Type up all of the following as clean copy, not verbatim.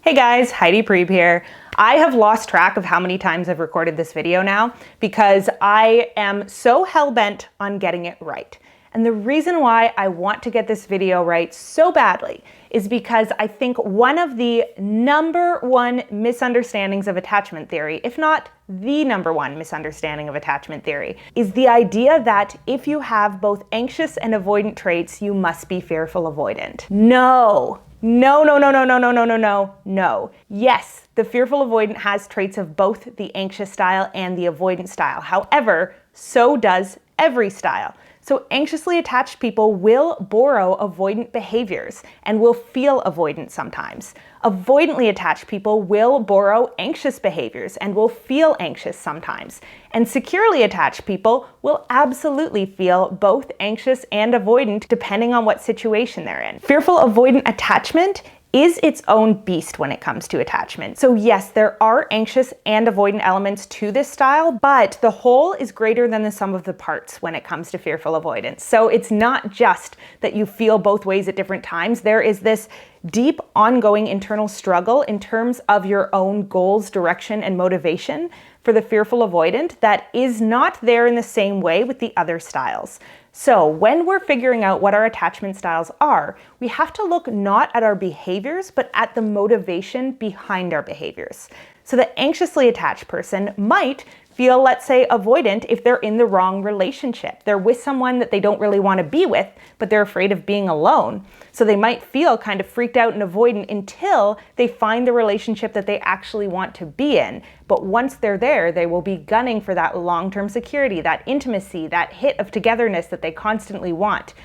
Hey guys, Heidi Preeb here. I have lost track of how many times I've recorded this video now because I am so hell-bent on getting it right. And the reason why I want to get this video right so badly is because I think one of the number one misunderstandings of attachment theory, if not the number one misunderstanding of attachment theory, is the idea that if you have both anxious and avoidant traits, you must be fearful avoidant. No. No. Yes, the fearful avoidant has traits of both the anxious style and the avoidant style. However, so does every style. So anxiously attached people will borrow avoidant behaviors and will feel avoidant sometimes. Avoidantly attached people will borrow anxious behaviors and will feel anxious sometimes. And securely attached people will absolutely feel both anxious and avoidant depending on what situation they're in. Fearful avoidant attachment is its own beast when it comes to attachment. So yes, there are anxious and avoidant elements to this style, but the whole is greater than the sum of the parts when it comes to fearful avoidance. So it's not just that you feel both ways at different times. There is this deep ongoing internal struggle in terms of your own goals, direction, and motivation for the fearful avoidant that is not there in the same way with the other styles. So when we're figuring out what our attachment styles are, we have to look not at our behaviors, but at the motivation behind our behaviors. So the anxiously attached person might feel, let's say, avoidant if they're in the wrong relationship. They're with someone that they don't really want to be with, but they're afraid of being alone. So they might feel kind of freaked out and avoidant until they find the relationship that they actually want to be in. But once they're there, they will be gunning for that long-term security, that intimacy, that hit of togetherness that they constantly want.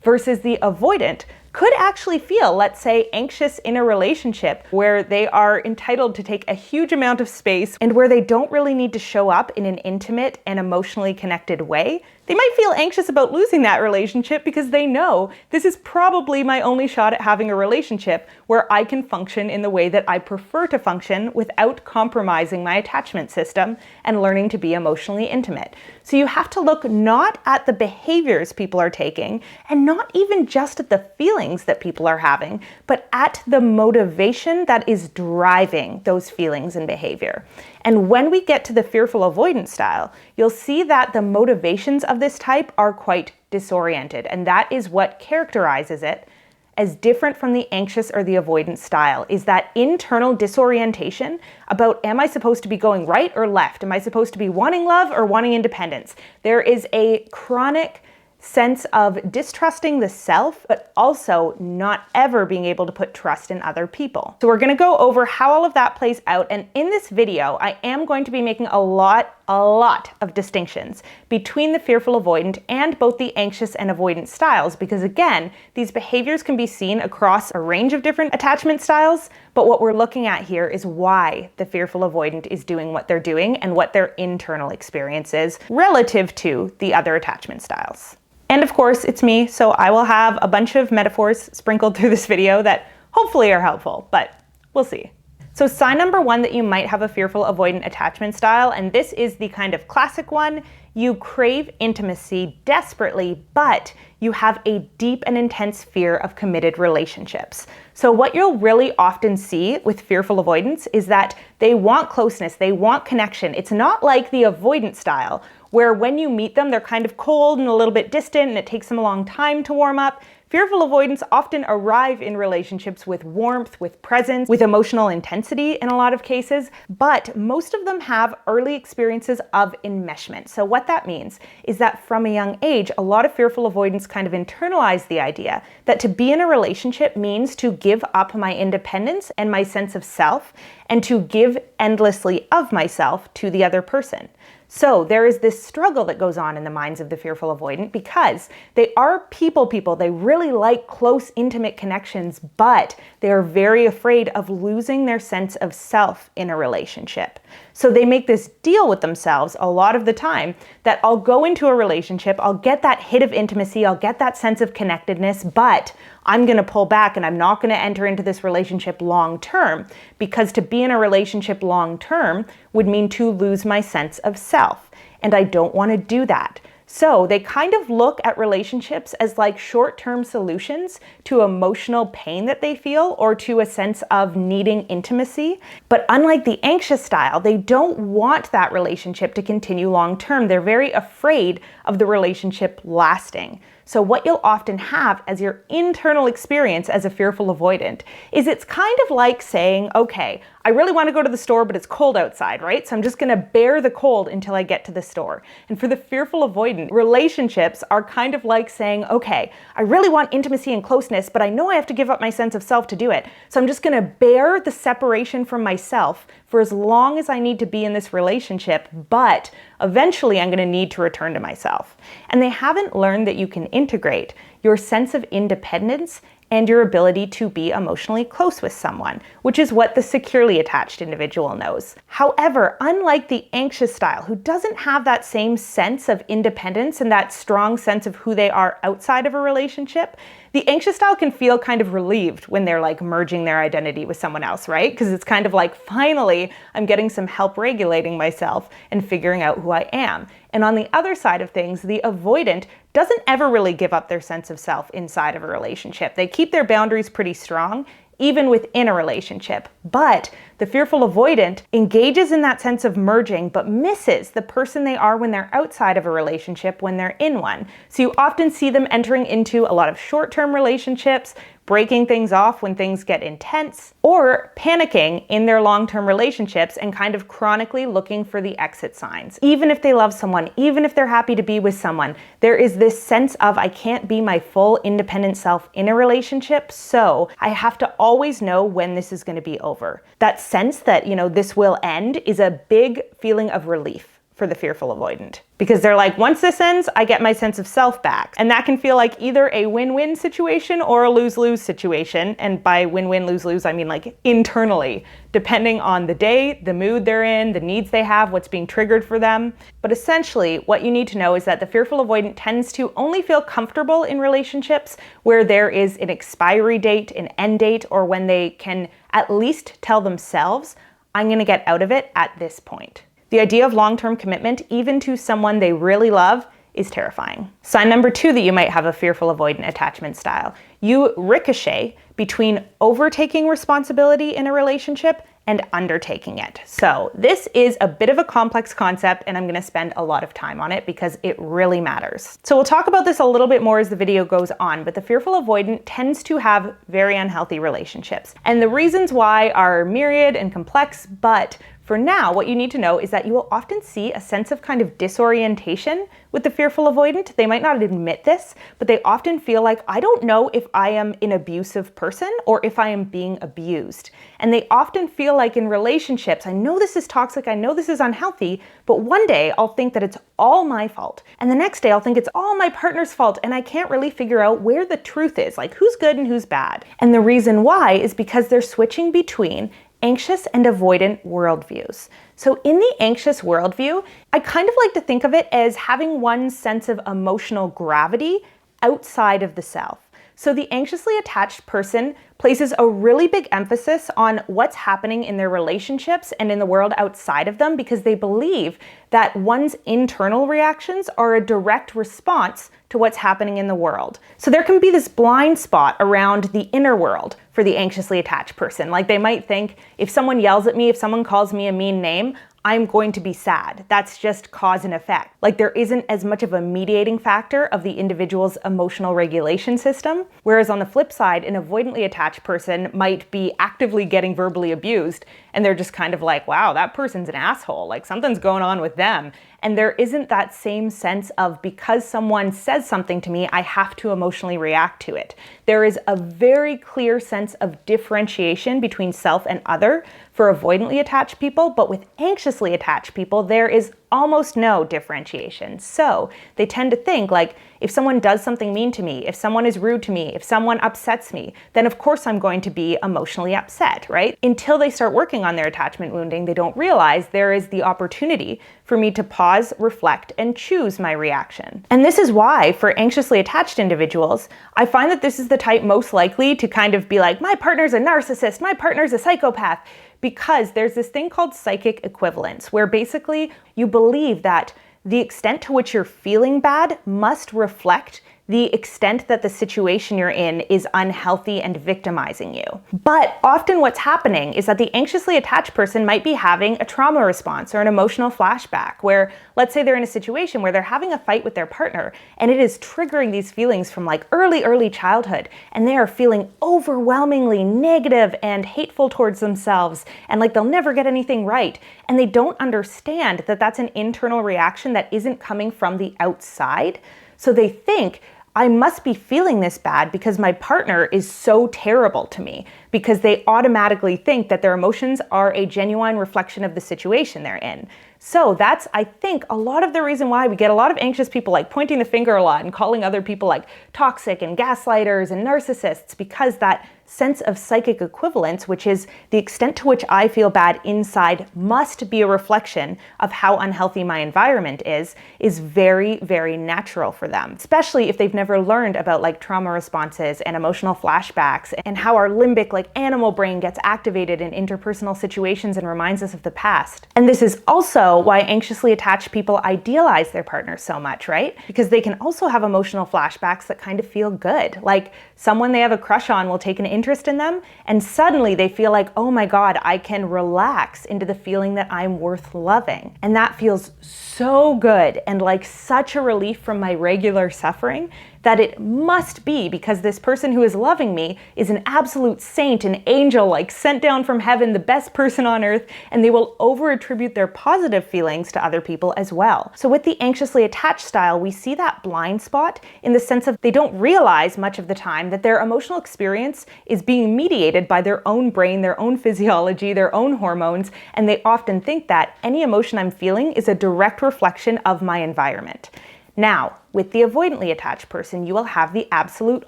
Versus the avoidant could actually feel, let's say, anxious in a relationship where they are entitled to take a huge amount of space and where they don't really need to show up in an intimate and emotionally connected way. They might feel anxious about losing that relationship because they know this is probably my only shot at having a relationship where I can function in the way that I prefer to function without compromising my attachment system and learning to be emotionally intimate. So you have to look not at the behaviors people are taking and not even just at the feelings that people are having, but at the motivation that is driving those feelings and behavior. And when we get to the fearful avoidant style, you'll see that the motivations of this type are quite disoriented, and that is what characterizes it as different from the anxious or the avoidant style, is that internal disorientation about, am I supposed to be going right or left? Am I supposed to be wanting love or wanting independence? There is a chronic sense of distrusting the self, but also not ever being able to put trust in other people. So we're going to go over how all of that plays out, and in this video, I am going to be making a lot of distinctions between the fearful avoidant and both the anxious and avoidant styles, because again, these behaviors can be seen across a range of different attachment styles, but what we're looking at here is why the fearful avoidant is doing what they're doing and what their internal experience is relative to the other attachment styles. And of course, it's me, so I will have a bunch of metaphors sprinkled through this video that hopefully are helpful, but we'll see. So sign number one that you might have a fearful avoidant attachment style, and this is the kind of classic one. You crave intimacy desperately, but you have a deep and intense fear of committed relationships. So what you'll really often see with fearful avoidance is that they want closeness, they want connection. It's not like the avoidant style, where when you meet them, they're kind of cold and a little bit distant and it takes them a long time to warm up. Fearful avoidants often arrive in relationships with warmth, with presence, with emotional intensity in a lot of cases, but most of them have early experiences of enmeshment. So what that means is that from a young age, a lot of fearful avoidants kind of internalize the idea that to be in a relationship means to give up my independence and my sense of self and to give endlessly of myself to the other person. So there is this struggle that goes on in the minds of the fearful avoidant because they are people. They really like close, intimate connections, but they are very afraid of losing their sense of self in a relationship. So they make this deal with themselves a lot of the time that I'll go into a relationship, I'll get that hit of intimacy, I'll get that sense of connectedness, but I'm going to pull back and I'm not going to enter into this relationship long term, because to be in a relationship long term would mean to lose my sense of self. And I don't want to do that. So they kind of look at relationships as like short-term solutions to emotional pain that they feel or to a sense of needing intimacy. But unlike the anxious style, they don't want that relationship to continue long-term. They're very afraid of the relationship lasting. So what you'll often have as your internal experience as a fearful avoidant is it's kind of like saying, okay, I really want to go to the store, but it's cold outside, right? So I'm just going to bear the cold until I get to the store. And for the fearful avoidant, relationships are kind of like saying, okay, I really want intimacy and closeness, but I know I have to give up my sense of self to do it. So I'm just going to bear the separation from myself for as long as I need to be in this relationship, but eventually I'm going to need to return to myself. And they haven't learned that you can integrate your sense of independence and your ability to be emotionally close with someone, which is what the securely attached individual knows. However, unlike the anxious style, who doesn't have that same sense of independence and that strong sense of who they are outside of a relationship, the anxious style can feel kind of relieved when they're like merging their identity with someone else, right? Because it's kind of like, finally, I'm getting some help regulating myself and figuring out who I am. And on the other side of things, the avoidant doesn't ever really give up their sense of self inside of a relationship. They keep their boundaries pretty strong, even within a relationship. But the fearful avoidant engages in that sense of merging, but misses the person they are when they're outside of a relationship when they're in one. So you often see them entering into a lot of short-term relationships, breaking things off when things get intense, or panicking in their long-term relationships and kind of chronically looking for the exit signs. Even if they love someone, even if they're happy to be with someone, there is this sense of, I can't be my full independent self in a relationship, so I have to always know when this is going to be over. That sense that, this will end is a big feeling of relief for the fearful avoidant. Because they're like, once this ends, I get my sense of self back. And that can feel like either a win-win situation or a lose-lose situation. And by win-win, lose-lose, I mean like internally, depending on the day, the mood they're in, the needs they have, what's being triggered for them. But essentially, what you need to know is that the fearful avoidant tends to only feel comfortable in relationships where there is an expiry date, an end date, or when they can at least tell themselves, I'm going to get out of it at this point. The idea of long-term commitment, even to someone they really love, is terrifying. Sign number 2 that you might have a fearful avoidant attachment style. You ricochet between overtaking responsibility in a relationship and undertaking it. So this is a bit of a complex concept, and I'm going to spend a lot of time on it because it really matters. So we'll talk about this a little bit more as the video goes on, but the fearful avoidant tends to have very unhealthy relationships. And the reasons why are myriad and complex, but for now, what you need to know is that you will often see a sense of kind of disorientation with the fearful avoidant. They might not admit this, but they often feel like, I don't know if I am an abusive person or if I am being abused. And they often feel like in relationships, I know this is toxic, I know this is unhealthy, but one day I'll think that it's all my fault. And the next day I'll think it's all my partner's fault, and I can't really figure out where the truth is, like who's good and who's bad. And the reason why is because they're switching between anxious and avoidant worldviews. So in the anxious worldview, I kind of like to think of it as having one sense of emotional gravity outside of the self. So the anxiously attached person places a really big emphasis on what's happening in their relationships and in the world outside of them because they believe that one's internal reactions are a direct response to what's happening in the world. So there can be this blind spot around the inner world for the anxiously attached person. Like they might think, if someone yells at me, if someone calls me a mean name, I'm going to be sad. That's just cause and effect. Like there isn't as much of a mediating factor of the individual's emotional regulation system. Whereas on the flip side, an avoidantly attached person might be actively getting verbally abused and they're just kind of like, wow, that person's an asshole. Like something's going on with them. And there isn't that same sense of because someone says something to me, I have to emotionally react to it. There is a very clear sense of differentiation between self and other for avoidantly attached people, but with anxiously attached people, there is almost no differentiation. So they tend to think like, if someone does something mean to me, if someone is rude to me, if someone upsets me, then of course I'm going to be emotionally upset, right? Until they start working on their attachment wounding, they don't realize there is the opportunity for me to pause, reflect, and choose my reaction. And this is why, for anxiously attached individuals, I find that this is the type most likely to kind of be like, my partner's a narcissist, my partner's a psychopath, because there's this thing called psychic equivalence, where basically you believe that the extent to which you're feeling bad must reflect the extent that the situation you're in is unhealthy and victimizing you. But often what's happening is that the anxiously attached person might be having a trauma response or an emotional flashback where, let's say they're in a situation where they're having a fight with their partner and it is triggering these feelings from like early childhood, and they are feeling overwhelmingly negative and hateful towards themselves and like they'll never get anything right. And they don't understand that that's an internal reaction that isn't coming from the outside. So they think, I must be feeling this bad because my partner is so terrible to me, because they automatically think that their emotions are a genuine reflection of the situation they're in. So that's, I think, a lot of the reason why we get a lot of anxious people like pointing the finger a lot and calling other people like toxic and gaslighters and narcissists, because that sense of psychic equivalence, which is the extent to which I feel bad inside must be a reflection of how unhealthy my environment is very, very natural for them, especially if they've never learned about like trauma responses and emotional flashbacks and how our limbic like animal brain gets activated in interpersonal situations and reminds us of the past. And this is also why anxiously attached people idealize their partner so much, right? Because they can also have emotional flashbacks that kind of feel good. Like someone they have a crush on will take an interest in them, and suddenly they feel like, oh my God, I can relax into the feeling that I'm worth loving. And that feels so good and like such a relief from my regular suffering that it must be because this person who is loving me is an absolute saint, an angel, like sent down from heaven, the best person on earth, and they will over-attribute their positive feelings to other people as well. So with the anxiously attached style, we see that blind spot in the sense of they don't realize much of the time that their emotional experience is being mediated by their own brain, their own physiology, their own hormones, and they often think that any emotion I'm feeling is a direct reflection of my environment. Now, with the avoidantly attached person, you will have the absolute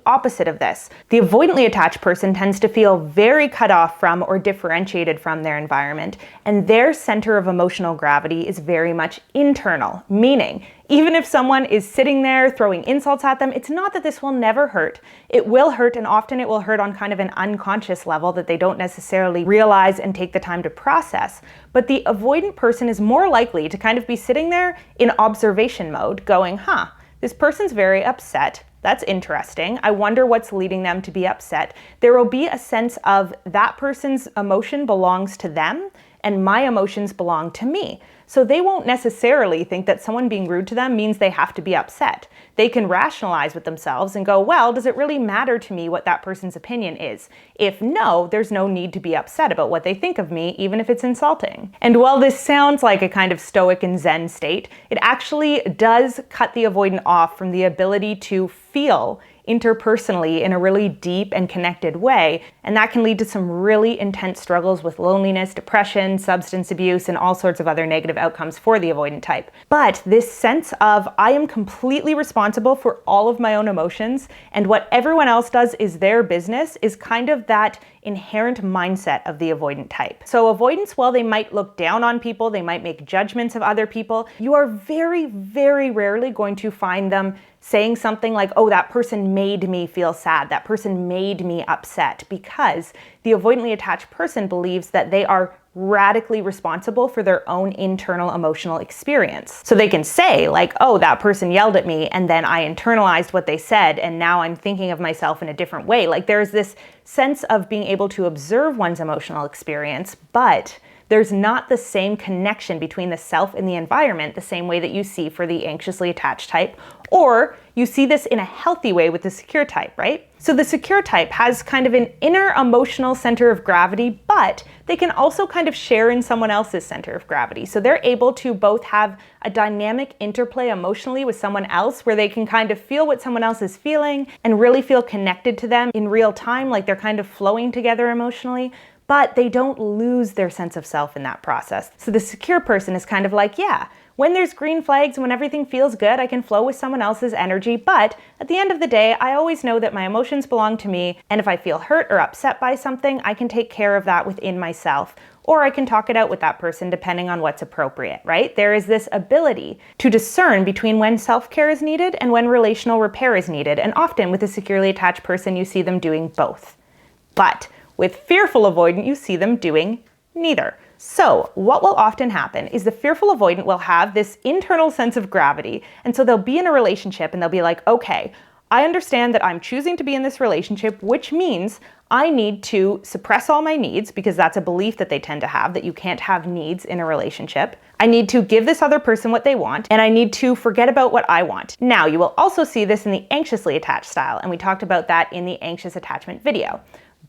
opposite of this. The avoidantly attached person tends to feel very cut off from or differentiated from their environment, and their center of emotional gravity is very much internal, meaning even if someone is sitting there throwing insults at them, it's not that this will never hurt. It will hurt, and often it will hurt on kind of an unconscious level that they don't necessarily realize and take the time to process. But the avoidant person is more likely to kind of be sitting there in observation mode going, this person's very upset. That's interesting. I wonder what's leading them to be upset. There will be a sense of that person's emotion belongs to them and my emotions belong to me. So they won't necessarily think that someone being rude to them means they have to be upset. They can rationalize with themselves and go, well, does it really matter to me what that person's opinion is? If no, there's no need to be upset about what they think of me, even if it's insulting. And while this sounds like a kind of stoic and zen state, it actually does cut the avoidant off from the ability to feel interpersonally in a really deep and connected way, and that can lead to some really intense struggles with loneliness, depression, substance abuse, and all sorts of other negative outcomes for the avoidant type. But this sense of I am completely responsible for all of my own emotions, and what everyone else does is their business, is kind of that inherent mindset of the avoidant type. So avoidants, while they might look down on people, they might make judgments of other people, you are very, very rarely going to find them saying something like, oh, that person made me feel sad, that person made me upset, because the avoidantly attached person believes that they are radically responsible for their own internal emotional experience. So they can say like, oh, that person yelled at me and then I internalized what they said and now I'm thinking of myself in a different way. Like there's this sense of being able to observe one's emotional experience, but there's not the same connection between the self and the environment the same way that you see for the anxiously attached type, or you see this in a healthy way with the secure type, right? So the secure type has kind of an inner emotional center of gravity, but they can also kind of share in someone else's center of gravity. So they're able to both have a dynamic interplay emotionally with someone else where they can kind of feel what someone else is feeling and really feel connected to them in real time, like they're kind of flowing together emotionally, but they don't lose their sense of self in that process. So the secure person is kind of like, yeah, when there's green flags, when everything feels good, I can flow with someone else's energy, but at the end of the day, I always know that my emotions belong to me, and if I feel hurt or upset by something, I can take care of that within myself, or I can talk it out with that person depending on what's appropriate, right? There is this ability to discern between when self-care is needed and when relational repair is needed, and often with a securely attached person, you see them doing both. But with fearful avoidant, you see them doing Neither. So what will often happen is the fearful avoidant will have this internal sense of gravity. And so they'll be in a relationship and they'll be like, okay, I understand that I'm choosing to be in this relationship, which means I need to suppress all my needs, because that's a belief that they tend to have, that you can't have needs in a relationship. I need to give this other person what they want, and I need to forget about what I want. Now, you will also see this in the anxiously attached style, and we talked about that in the anxious attachment video.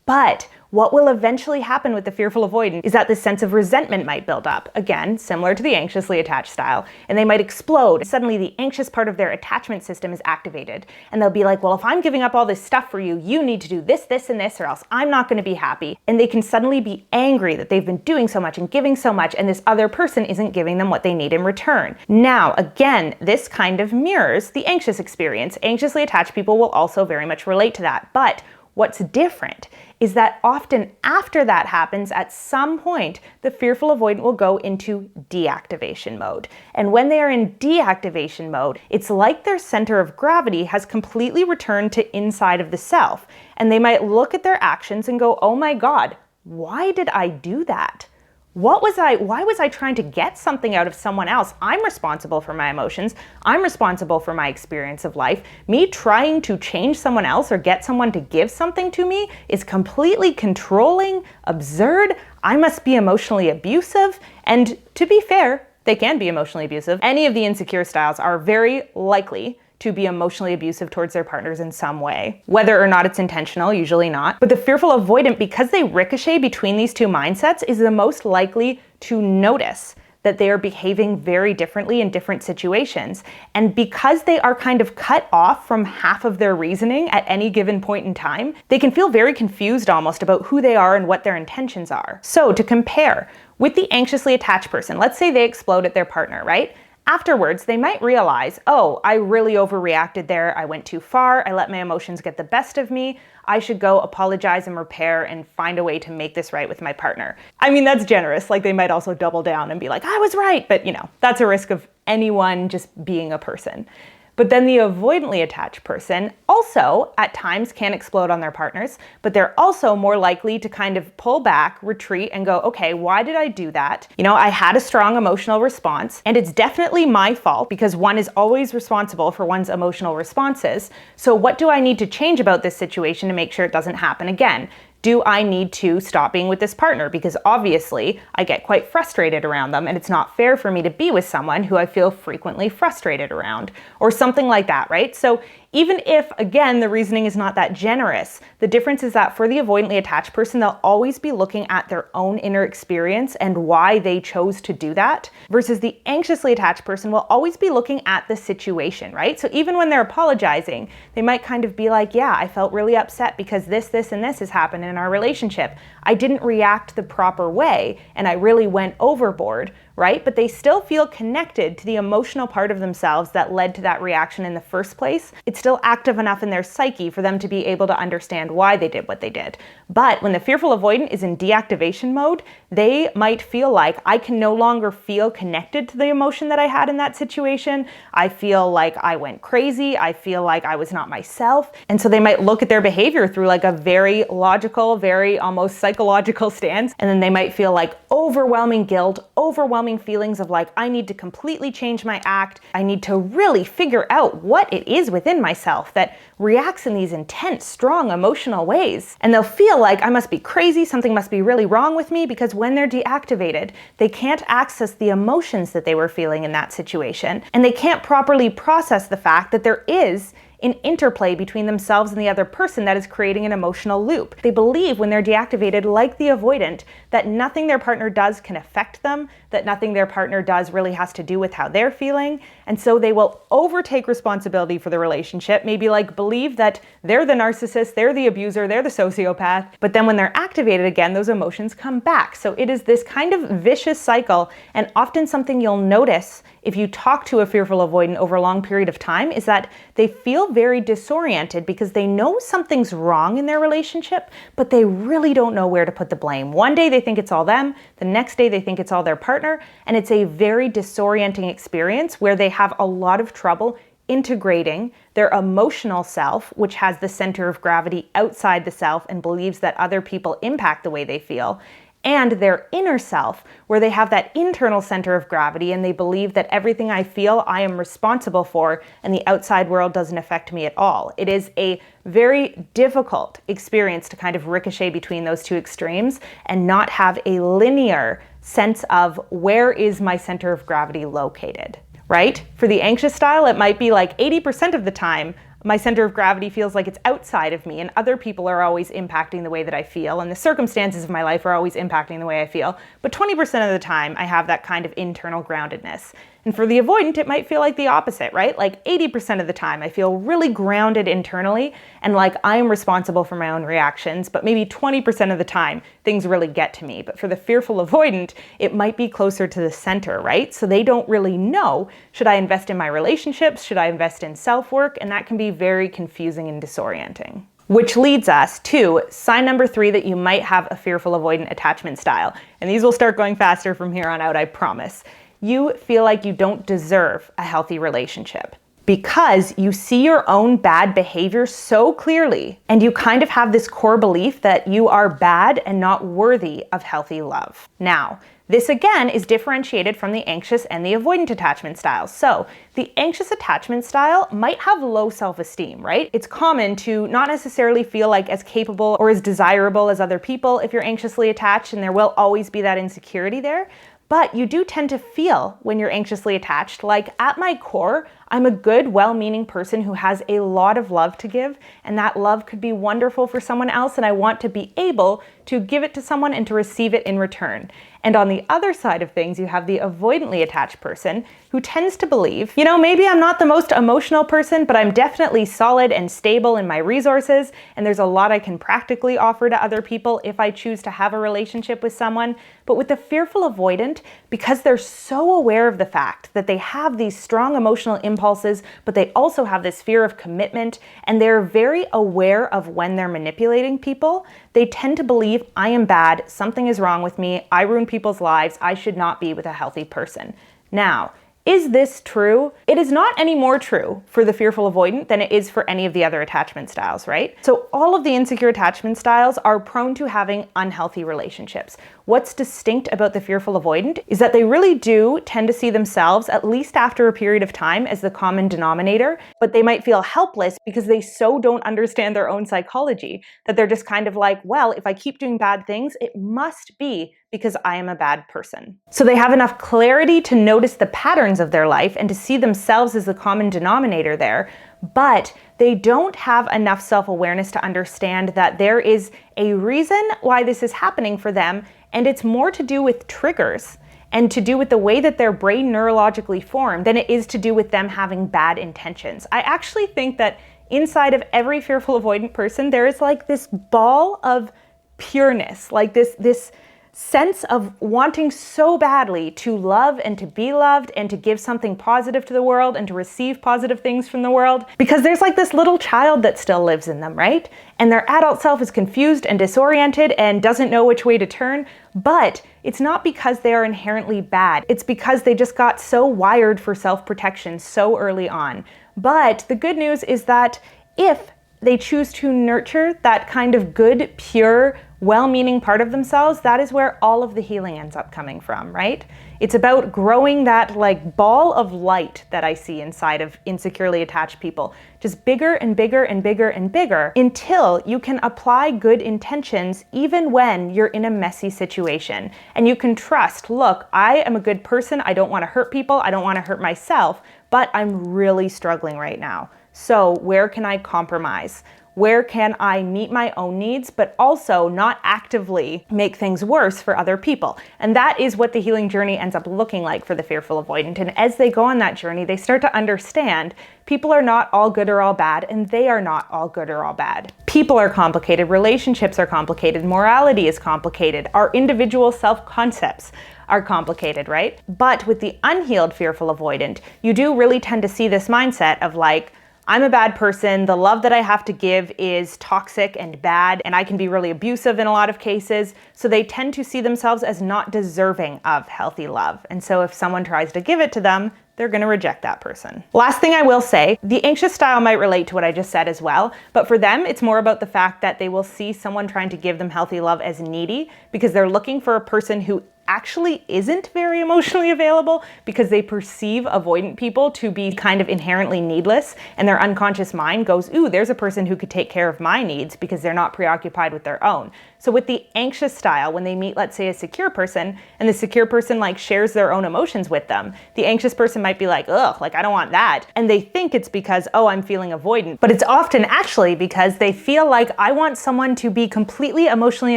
But what will eventually happen with the fearful avoidant is that this sense of resentment might build up, again, similar to the anxiously attached style, and they might explode. Suddenly the anxious part of their attachment system is activated, and they'll be like, well, if I'm giving up all this stuff for you, you need to do this, this, and this, or else I'm not going to be happy. And they can suddenly be angry that they've been doing so much and giving so much, and this other person isn't giving them what they need in return. Now, again, this kind of mirrors the anxious experience. Anxiously attached people will also very much relate to that, but what's different is that often after that happens, at some point, the fearful avoidant will go into deactivation mode. And when they are in deactivation mode, it's like their center of gravity has completely returned to inside of the self. And they might look at their actions and go, oh my God, why did I do that? Why was I trying to get something out of someone else? I'm responsible for my emotions. I'm responsible for my experience of life. Me trying to change someone else or get someone to give something to me is completely controlling, absurd. I must be emotionally abusive. And to be fair, they can be emotionally abusive. Any of the insecure styles are very likely to be emotionally abusive towards their partners in some way. Whether or not it's intentional, usually not. But the fearful avoidant, because they ricochet between these two mindsets, is the most likely to notice that they are behaving very differently in different situations. And because they are kind of cut off from half of their reasoning at any given point in time, they can feel very confused almost about who they are and what their intentions are. So to compare, with the anxiously attached person, let's say they explode at their partner, right? Afterwards, they might realize, oh, I really overreacted there. I went too far. I let my emotions get the best of me. I should go apologize and repair and find a way to make this right with my partner. I mean, that's generous. Like, they might also double down and be like, I was right. But, that's a risk of anyone just being a person. But then the avoidantly attached person also at times can explode on their partners, but they're also more likely to kind of pull back, retreat, and go, okay, why did I do that? I had a strong emotional response, and it's definitely my fault because one is always responsible for one's emotional responses. So what do I need to change about this situation to make sure it doesn't happen again? Do I need to stop being with this partner? Because obviously I get quite frustrated around them, and it's not fair for me to be with someone who I feel frequently frustrated around, or something like that, right? So even if, again, the reasoning is not that generous, the difference is that for the avoidantly attached person, they'll always be looking at their own inner experience and why they chose to do that, versus the anxiously attached person will always be looking at the situation, right? So even when they're apologizing, they might kind of be like, yeah, I felt really upset because this, and this has happened in our relationship. I didn't react the proper way, and I really went overboard, right? But they still feel connected to the emotional part of themselves that led to that reaction in the first place. It's still active enough in their psyche for them to be able to understand why they did what they did. But when the fearful avoidant is in deactivation mode, they might feel like, I can no longer feel connected to the emotion that I had in that situation. I feel like I went crazy. I feel like I was not myself. And so they might look at their behavior through like a very logical, very almost psychological stance. And then they might feel like overwhelming guilt, overwhelming feelings of like, I need to completely change my act. I need to really figure out what it is within myself that reacts in these intense, strong emotional ways. And they'll feel like I must be crazy, something must be really wrong with me, because when they're deactivated, they can't access the emotions that they were feeling in that situation. And they can't properly process the fact that there is an interplay between themselves and the other person that is creating an emotional loop. They believe when they're deactivated, like the avoidant, that nothing their partner does can affect them, that nothing their partner does really has to do with how they're feeling. And so they will overtake responsibility for the relationship, maybe like believe that they're the narcissist, they're the abuser, they're the sociopath. But then when they're activated again, those emotions come back. So it is this kind of vicious cycle, and often something you'll notice if you talk to a fearful avoidant over a long period of time is that they feel very disoriented because they know something's wrong in their relationship, but they really don't know where to put the blame. One day they think it's all them, the next day they think it's all their partner, and it's a very disorienting experience where they have a lot of trouble integrating their emotional self, which has the center of gravity outside the self and believes that other people impact the way they feel, and their inner self, where they have that internal center of gravity and they believe that everything I feel I am responsible for and the outside world doesn't affect me at all. It is a very difficult experience to kind of ricochet between those two extremes and not have a linear sense of where is my center of gravity located, right? For the anxious style, it might be like 80% of the time, my center of gravity feels like it's outside of me and other people are always impacting the way that I feel and the circumstances of my life are always impacting the way I feel. But 20% of the time, I have that kind of internal groundedness. And for the avoidant, it might feel like the opposite, right? Like 80% of the time, I feel really grounded internally and like I am responsible for my own reactions, but maybe 20% of the time, things really get to me. But for the fearful avoidant, it might be closer to the center, right? So they don't really know, should I invest in my relationships? Should I invest in self-work? And that can be very confusing and disorienting. Which leads us to sign number 3 that you might have a fearful avoidant attachment style. And these will start going faster from here on out, I promise. You feel like you don't deserve a healthy relationship because you see your own bad behavior so clearly and you kind of have this core belief that you are bad and not worthy of healthy love. Now, this again is differentiated from the anxious and the avoidant attachment styles. So the anxious attachment style might have low self-esteem, right? It's common to not necessarily feel like as capable or as desirable as other people if you're anxiously attached, and there will always be that insecurity there. But you do tend to feel when you're anxiously attached, like at my core, I'm a good, well-meaning person who has a lot of love to give, and that love could be wonderful for someone else, and I want to be able to give it to someone and to receive it in return. And on the other side of things, you have the avoidantly attached person who tends to believe, you know, maybe I'm not the most emotional person, but I'm definitely solid and stable in my resources, and there's a lot I can practically offer to other people if I choose to have a relationship with someone. But with the fearful avoidant, because they're so aware of the fact that they have these strong emotional impulses, but they also have this fear of commitment, and they're very aware of when they're manipulating people, they tend to believe, I am bad, something is wrong with me, I ruin people's lives, I should not be with a healthy person. Now, is this true? It is not any more true for the fearful avoidant than it is for any of the other attachment styles, right? So all of the insecure attachment styles are prone to having unhealthy relationships. What's distinct about the fearful avoidant is that they really do tend to see themselves, at least after a period of time, as the common denominator, but they might feel helpless because they so don't understand their own psychology that they're just kind of like, well, if I keep doing bad things, it must be because I am a bad person. So they have enough clarity to notice the patterns of their life and to see themselves as the common denominator there, but they don't have enough self-awareness to understand that there is a reason why this is happening for them, and it's more to do with triggers and to do with the way that their brain neurologically formed than it is to do with them having bad intentions. I actually think that inside of every fearful avoidant person, there is like this ball of pureness, like this sense of wanting so badly to love and to be loved and to give something positive to the world and to receive positive things from the world, because there's like this little child that still lives in them, right? And their adult self is confused and disoriented and doesn't know which way to turn, but it's not because they are inherently bad. It's because they just got so wired for self-protection so early on. But the good news is that if they choose to nurture that kind of good, pure, well-meaning part of themselves, that is where all of the healing ends up coming from, right? It's about growing that like ball of light that I see inside of insecurely attached people, just bigger and bigger and bigger and bigger until you can apply good intentions even when you're in a messy situation. And you can trust, look, I am a good person, I don't want to hurt people, I don't want to hurt myself, but I'm really struggling right now. So where can I compromise? Where can I meet my own needs, but also not actively make things worse for other people? And that is what the healing journey ends up looking like for the fearful avoidant. And as they go on that journey, they start to understand people are not all good or all bad, and they are not all good or all bad. People are complicated, relationships are complicated, morality is complicated, our individual self-concepts are complicated, right? But with the unhealed fearful avoidant, you do really tend to see this mindset of like, I'm a bad person, the love that I have to give is toxic and bad, and I can be really abusive in a lot of cases. So they tend to see themselves as not deserving of healthy love. And so if someone tries to give it to them, they're going to reject that person. Last thing I will say, the anxious style might relate to what I just said as well, but for them, it's more about the fact that they will see someone trying to give them healthy love as needy because they're looking for a person who actually isn't very emotionally available because they perceive avoidant people to be kind of inherently needless, and their unconscious mind goes, ooh, there's a person who could take care of my needs because they're not preoccupied with their own. So with the anxious style, when they meet, let's say, a secure person, and the secure person like shares their own emotions with them, the anxious person might be like, ugh, like I don't want that. And they think it's because, oh, I'm feeling avoidant. But it's often actually because they feel like I want someone to be completely emotionally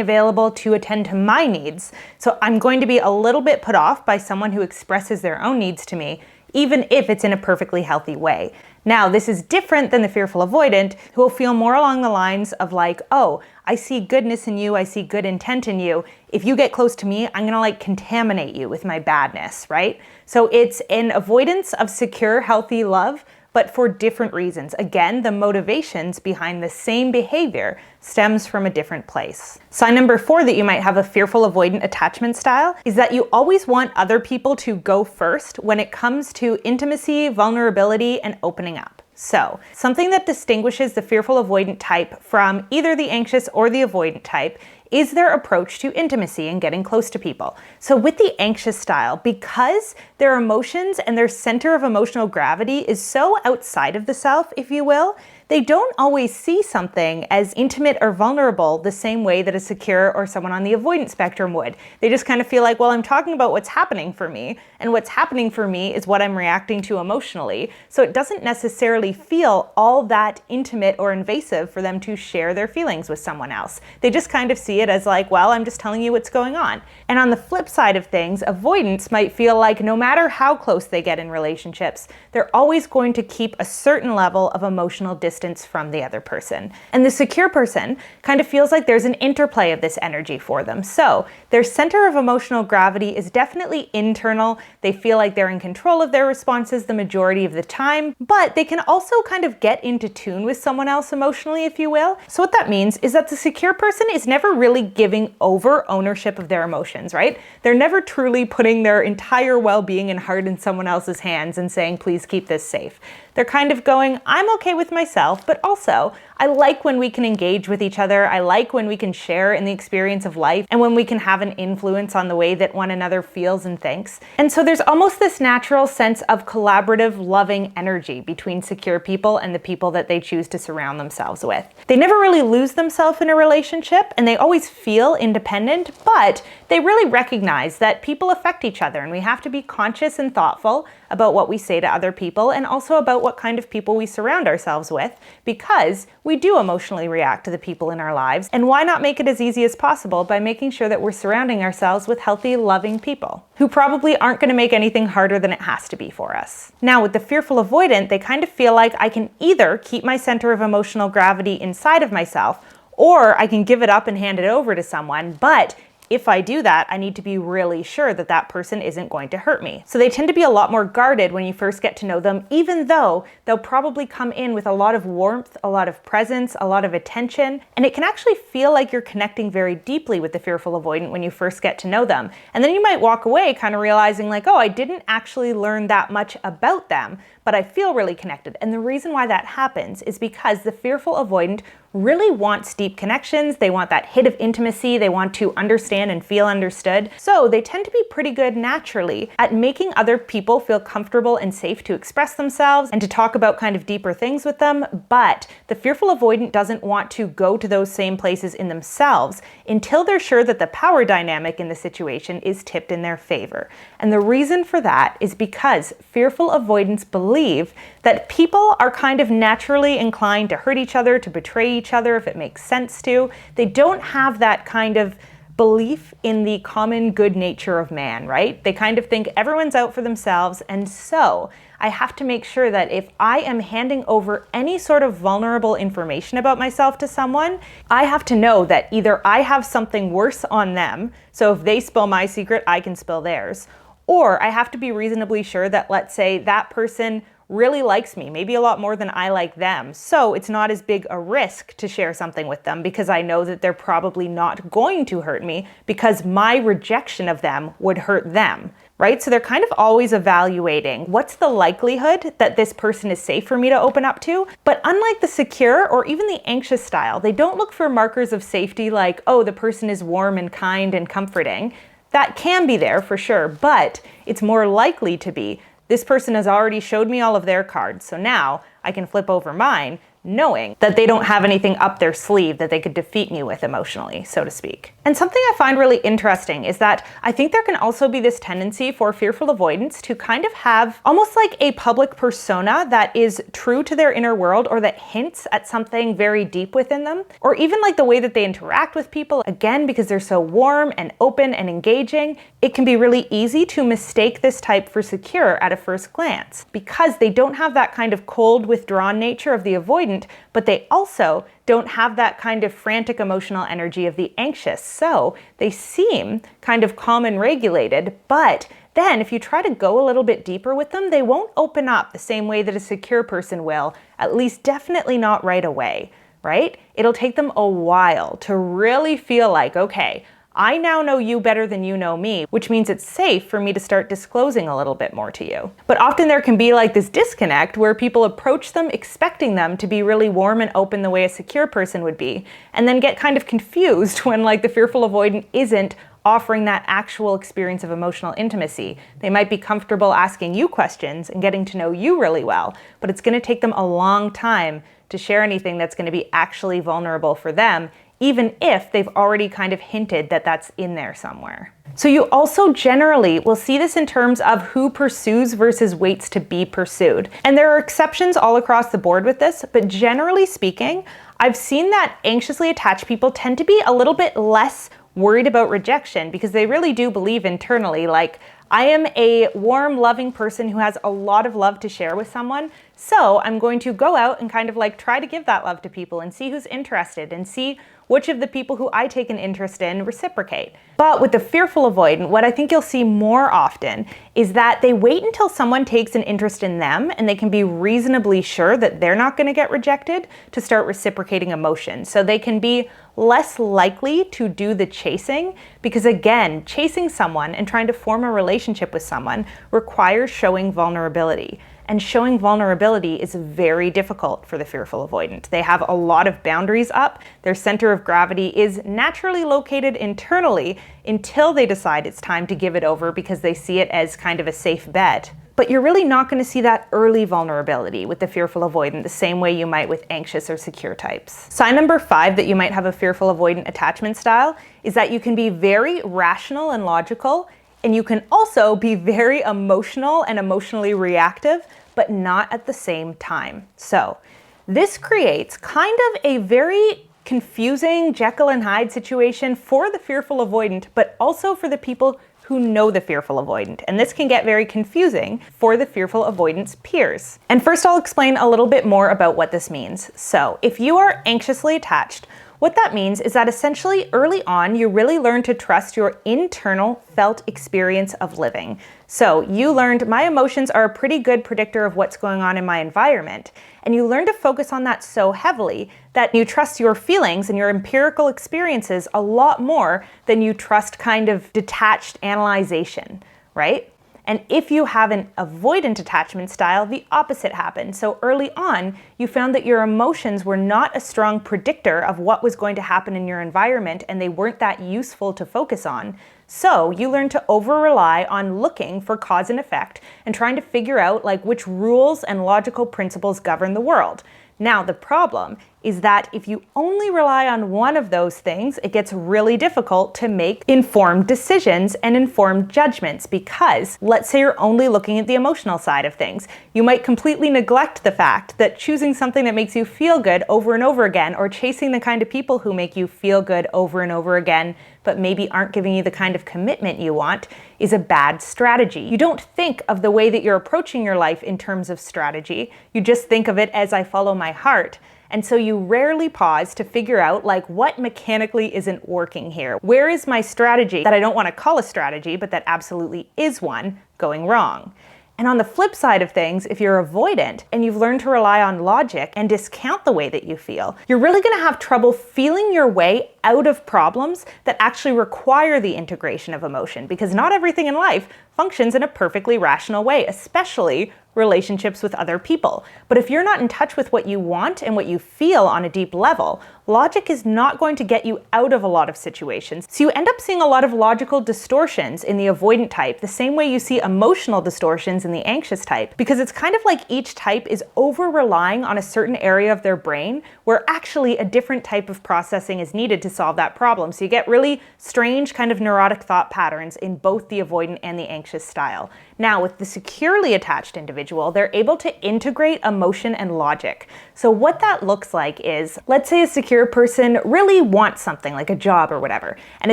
available to attend to my needs. So I'm going to be a little bit put off by someone who expresses their own needs to me, even if it's in a perfectly healthy way. Now, this is different than the fearful avoidant, who will feel more along the lines of like, oh, I see goodness in you, I see good intent in you. If you get close to me, I'm gonna like contaminate you with my badness, right? So it's an avoidance of secure, healthy love, but for different reasons. Again, the motivations behind the same behavior stems from a different place. Sign number 4 that you might have a fearful avoidant attachment style is that you always want other people to go first when it comes to intimacy, vulnerability, and opening up. So, something that distinguishes the fearful avoidant type from either the anxious or the avoidant type is their approach to intimacy and getting close to people. So with the anxious style, because their emotions and their center of emotional gravity is so outside of the self, if you will, they don't always see something as intimate or vulnerable the same way that a secure or someone on the avoidant spectrum would. They just kind of feel like, well, I'm talking about what's happening for me, and what's happening for me is what I'm reacting to emotionally. So it doesn't necessarily feel all that intimate or invasive for them to share their feelings with someone else. They just kind of see it as like, well, I'm just telling you what's going on. And on the flip side of things, avoidants might feel like no matter how close they get in relationships, they're always going to keep a certain level of emotional distance from the other person. And the secure person kind of feels like there's an interplay of this energy for them. So their center of emotional gravity is definitely internal. They feel like they're in control of their responses the majority of the time, but they can also kind of get into tune with someone else emotionally, if you will. So what that means is that the secure person is never really giving over ownership of their emotions, right? They're never truly putting their entire well-being and heart in someone else's hands and saying, please keep this safe. They're kind of going, I'm okay with myself, but also I like when we can engage with each other. I like when we can share in the experience of life and when we can have an influence on the way that one another feels and thinks. And so there's almost this natural sense of collaborative, loving energy between secure people and the people that they choose to surround themselves with. They never really lose themselves in a relationship, and they always feel independent, but they really recognize that people affect each other, and we have to be conscious and thoughtful about what we say to other people, and also about what kind of people we surround ourselves with, because we do emotionally react to the people in our lives. And why not make it as easy as possible by making sure that we're surrounding ourselves with healthy, loving people who probably aren't going to make anything harder than it has to be for us. Now, with the fearful avoidant, they kind of feel like I can either keep my center of emotional gravity inside of myself, or I can give it up and hand it over to someone, but if I do that, I need to be really sure that that person isn't going to hurt me. So they tend to be a lot more guarded when you first get to know them, even though they'll probably come in with a lot of warmth, a lot of presence, a lot of attention, and it can actually feel like you're connecting very deeply with the fearful avoidant when you first get to know them. And then you might walk away kind of realizing like, oh, I didn't actually learn that much about them, but I feel really connected. And the reason why that happens is because the fearful avoidant really wants deep connections. They want that hit of intimacy. They want to understand and feel understood. So they tend to be pretty good naturally at making other people feel comfortable and safe to express themselves and to talk about kind of deeper things with them. But the fearful avoidant doesn't want to go to those same places in themselves until they're sure that the power dynamic in the situation is tipped in their favor. And the reason for that is because fearful avoidants believe that people are kind of naturally inclined to hurt each other, to betray each other if it makes sense to. They don't have that kind of belief in the common good nature of man, right? They kind of think everyone's out for themselves, and so I have to make sure that if I am handing over any sort of vulnerable information about myself to someone, I have to know that either I have something worse on them, so if they spill my secret, I can spill theirs, or I have to be reasonably sure that, let's say, that person really likes me, maybe a lot more than I like them. So it's not as big a risk to share something with them because I know that they're probably not going to hurt me because my rejection of them would hurt them, right? So they're kind of always evaluating what's the likelihood that this person is safe for me to open up to. But unlike the secure or even the anxious style, they don't look for markers of safety like, oh, the person is warm and kind and comforting. That can be there for sure, but it's more likely to be this person has already showed me all of their cards, so now I can flip over mine knowing that they don't have anything up their sleeve that they could defeat me with emotionally, so to speak. And something I find really interesting is that I think there can also be this tendency for fearful avoidants to kind of have almost like a public persona that is true to their inner world or that hints at something very deep within them, or even like the way that they interact with people. Again, because they're so warm and open and engaging, it can be really easy to mistake this type for secure at a first glance because they don't have that kind of cold, withdrawn nature of the avoidant, but they also don't have that kind of frantic emotional energy of the anxious. So they seem kind of calm and regulated, but then if you try to go a little bit deeper with them, they won't open up the same way that a secure person will, at least definitely not right away, right? It'll take them a while to really feel like, okay, I now know you better than you know me, which means it's safe for me to start disclosing a little bit more to you. But often there can be like this disconnect where people approach them expecting them to be really warm and open the way a secure person would be, and then get kind of confused when like the fearful avoidant isn't offering that actual experience of emotional intimacy. They might be comfortable asking you questions and getting to know you really well, but it's going to take them a long time to share anything that's going to be actually vulnerable for them, even if they've already kind of hinted that that's in there somewhere. So you also generally will see this in terms of who pursues versus waits to be pursued. And there are exceptions all across the board with this, but generally speaking, I've seen that anxiously attached people tend to be a little bit less worried about rejection because they really do believe internally, like, I am a warm, loving person who has a lot of love to share with someone, so I'm going to go out and kind of like try to give that love to people and see who's interested and see which of the people who I take an interest in reciprocate. But with the fearful avoidant, what I think you'll see more often is that they wait until someone takes an interest in them and they can be reasonably sure that they're not going to get rejected to start reciprocating emotion. So they can be less likely to do the chasing because, again, chasing someone and trying to form a relationship with someone requires showing vulnerability. And showing vulnerability is very difficult for the fearful avoidant. They have a lot of boundaries up. Their center of gravity is naturally located internally until they decide it's time to give it over because they see it as kind of a safe bet. But you're really not going to see that early vulnerability with the fearful avoidant the same way you might with anxious or secure types. Sign number 5 that you might have a fearful avoidant attachment style is that you can be very rational and logical, and you can also be very emotional and emotionally reactive, but not at the same time. So this creates kind of a very confusing Jekyll and Hyde situation for the fearful avoidant, but also for the people who know the fearful avoidant. And this can get very confusing for the fearful avoidant's peers. And first I'll explain a little bit more about what this means. So if you are anxiously attached, what that means is that essentially early on, you really learn to trust your internal felt experience of living. So you learned my emotions are a pretty good predictor of what's going on in my environment. And you learn to focus on that so heavily that you trust your feelings and your empirical experiences a lot more than you trust kind of detached analyzation, right? And if you have an avoidant attachment style, the opposite happens. So early on, you found that your emotions were not a strong predictor of what was going to happen in your environment, and they weren't that useful to focus on. So you learn to over-rely on looking for cause and effect and trying to figure out like which rules and logical principles govern the world. Now, the problem is that if you only rely on one of those things, it gets really difficult to make informed decisions and informed judgments because let's say you're only looking at the emotional side of things. You might completely neglect the fact that choosing something that makes you feel good over and over again, or chasing the kind of people who make you feel good over and over again, but maybe aren't giving you the kind of commitment you want, is a bad strategy. You don't think of the way that you're approaching your life in terms of strategy. You just think of it as I follow my heart. And so you rarely pause to figure out like what mechanically isn't working here. Where is my strategy that I don't want to call a strategy, but that absolutely is one, going wrong? And on the flip side of things, if you're avoidant and you've learned to rely on logic and discount the way that you feel, you're really going to have trouble feeling your way out of problems that actually require the integration of emotion, because not everything in life functions in a perfectly rational way, especially relationships with other people. But if you're not in touch with what you want and what you feel on a deep level, logic is not going to get you out of a lot of situations. So you end up seeing a lot of logical distortions in the avoidant type, the same way you see emotional distortions in the anxious type, because it's kind of like each type is over-relying on a certain area of their brain where actually a different type of processing is needed to solve that problem. So you get really strange kind of neurotic thought patterns in both the avoidant and the anxious style. Now, with the securely attached individual, they're able to integrate emotion and logic. So what that looks like is, let's say a secure person really wants something like a job or whatever, and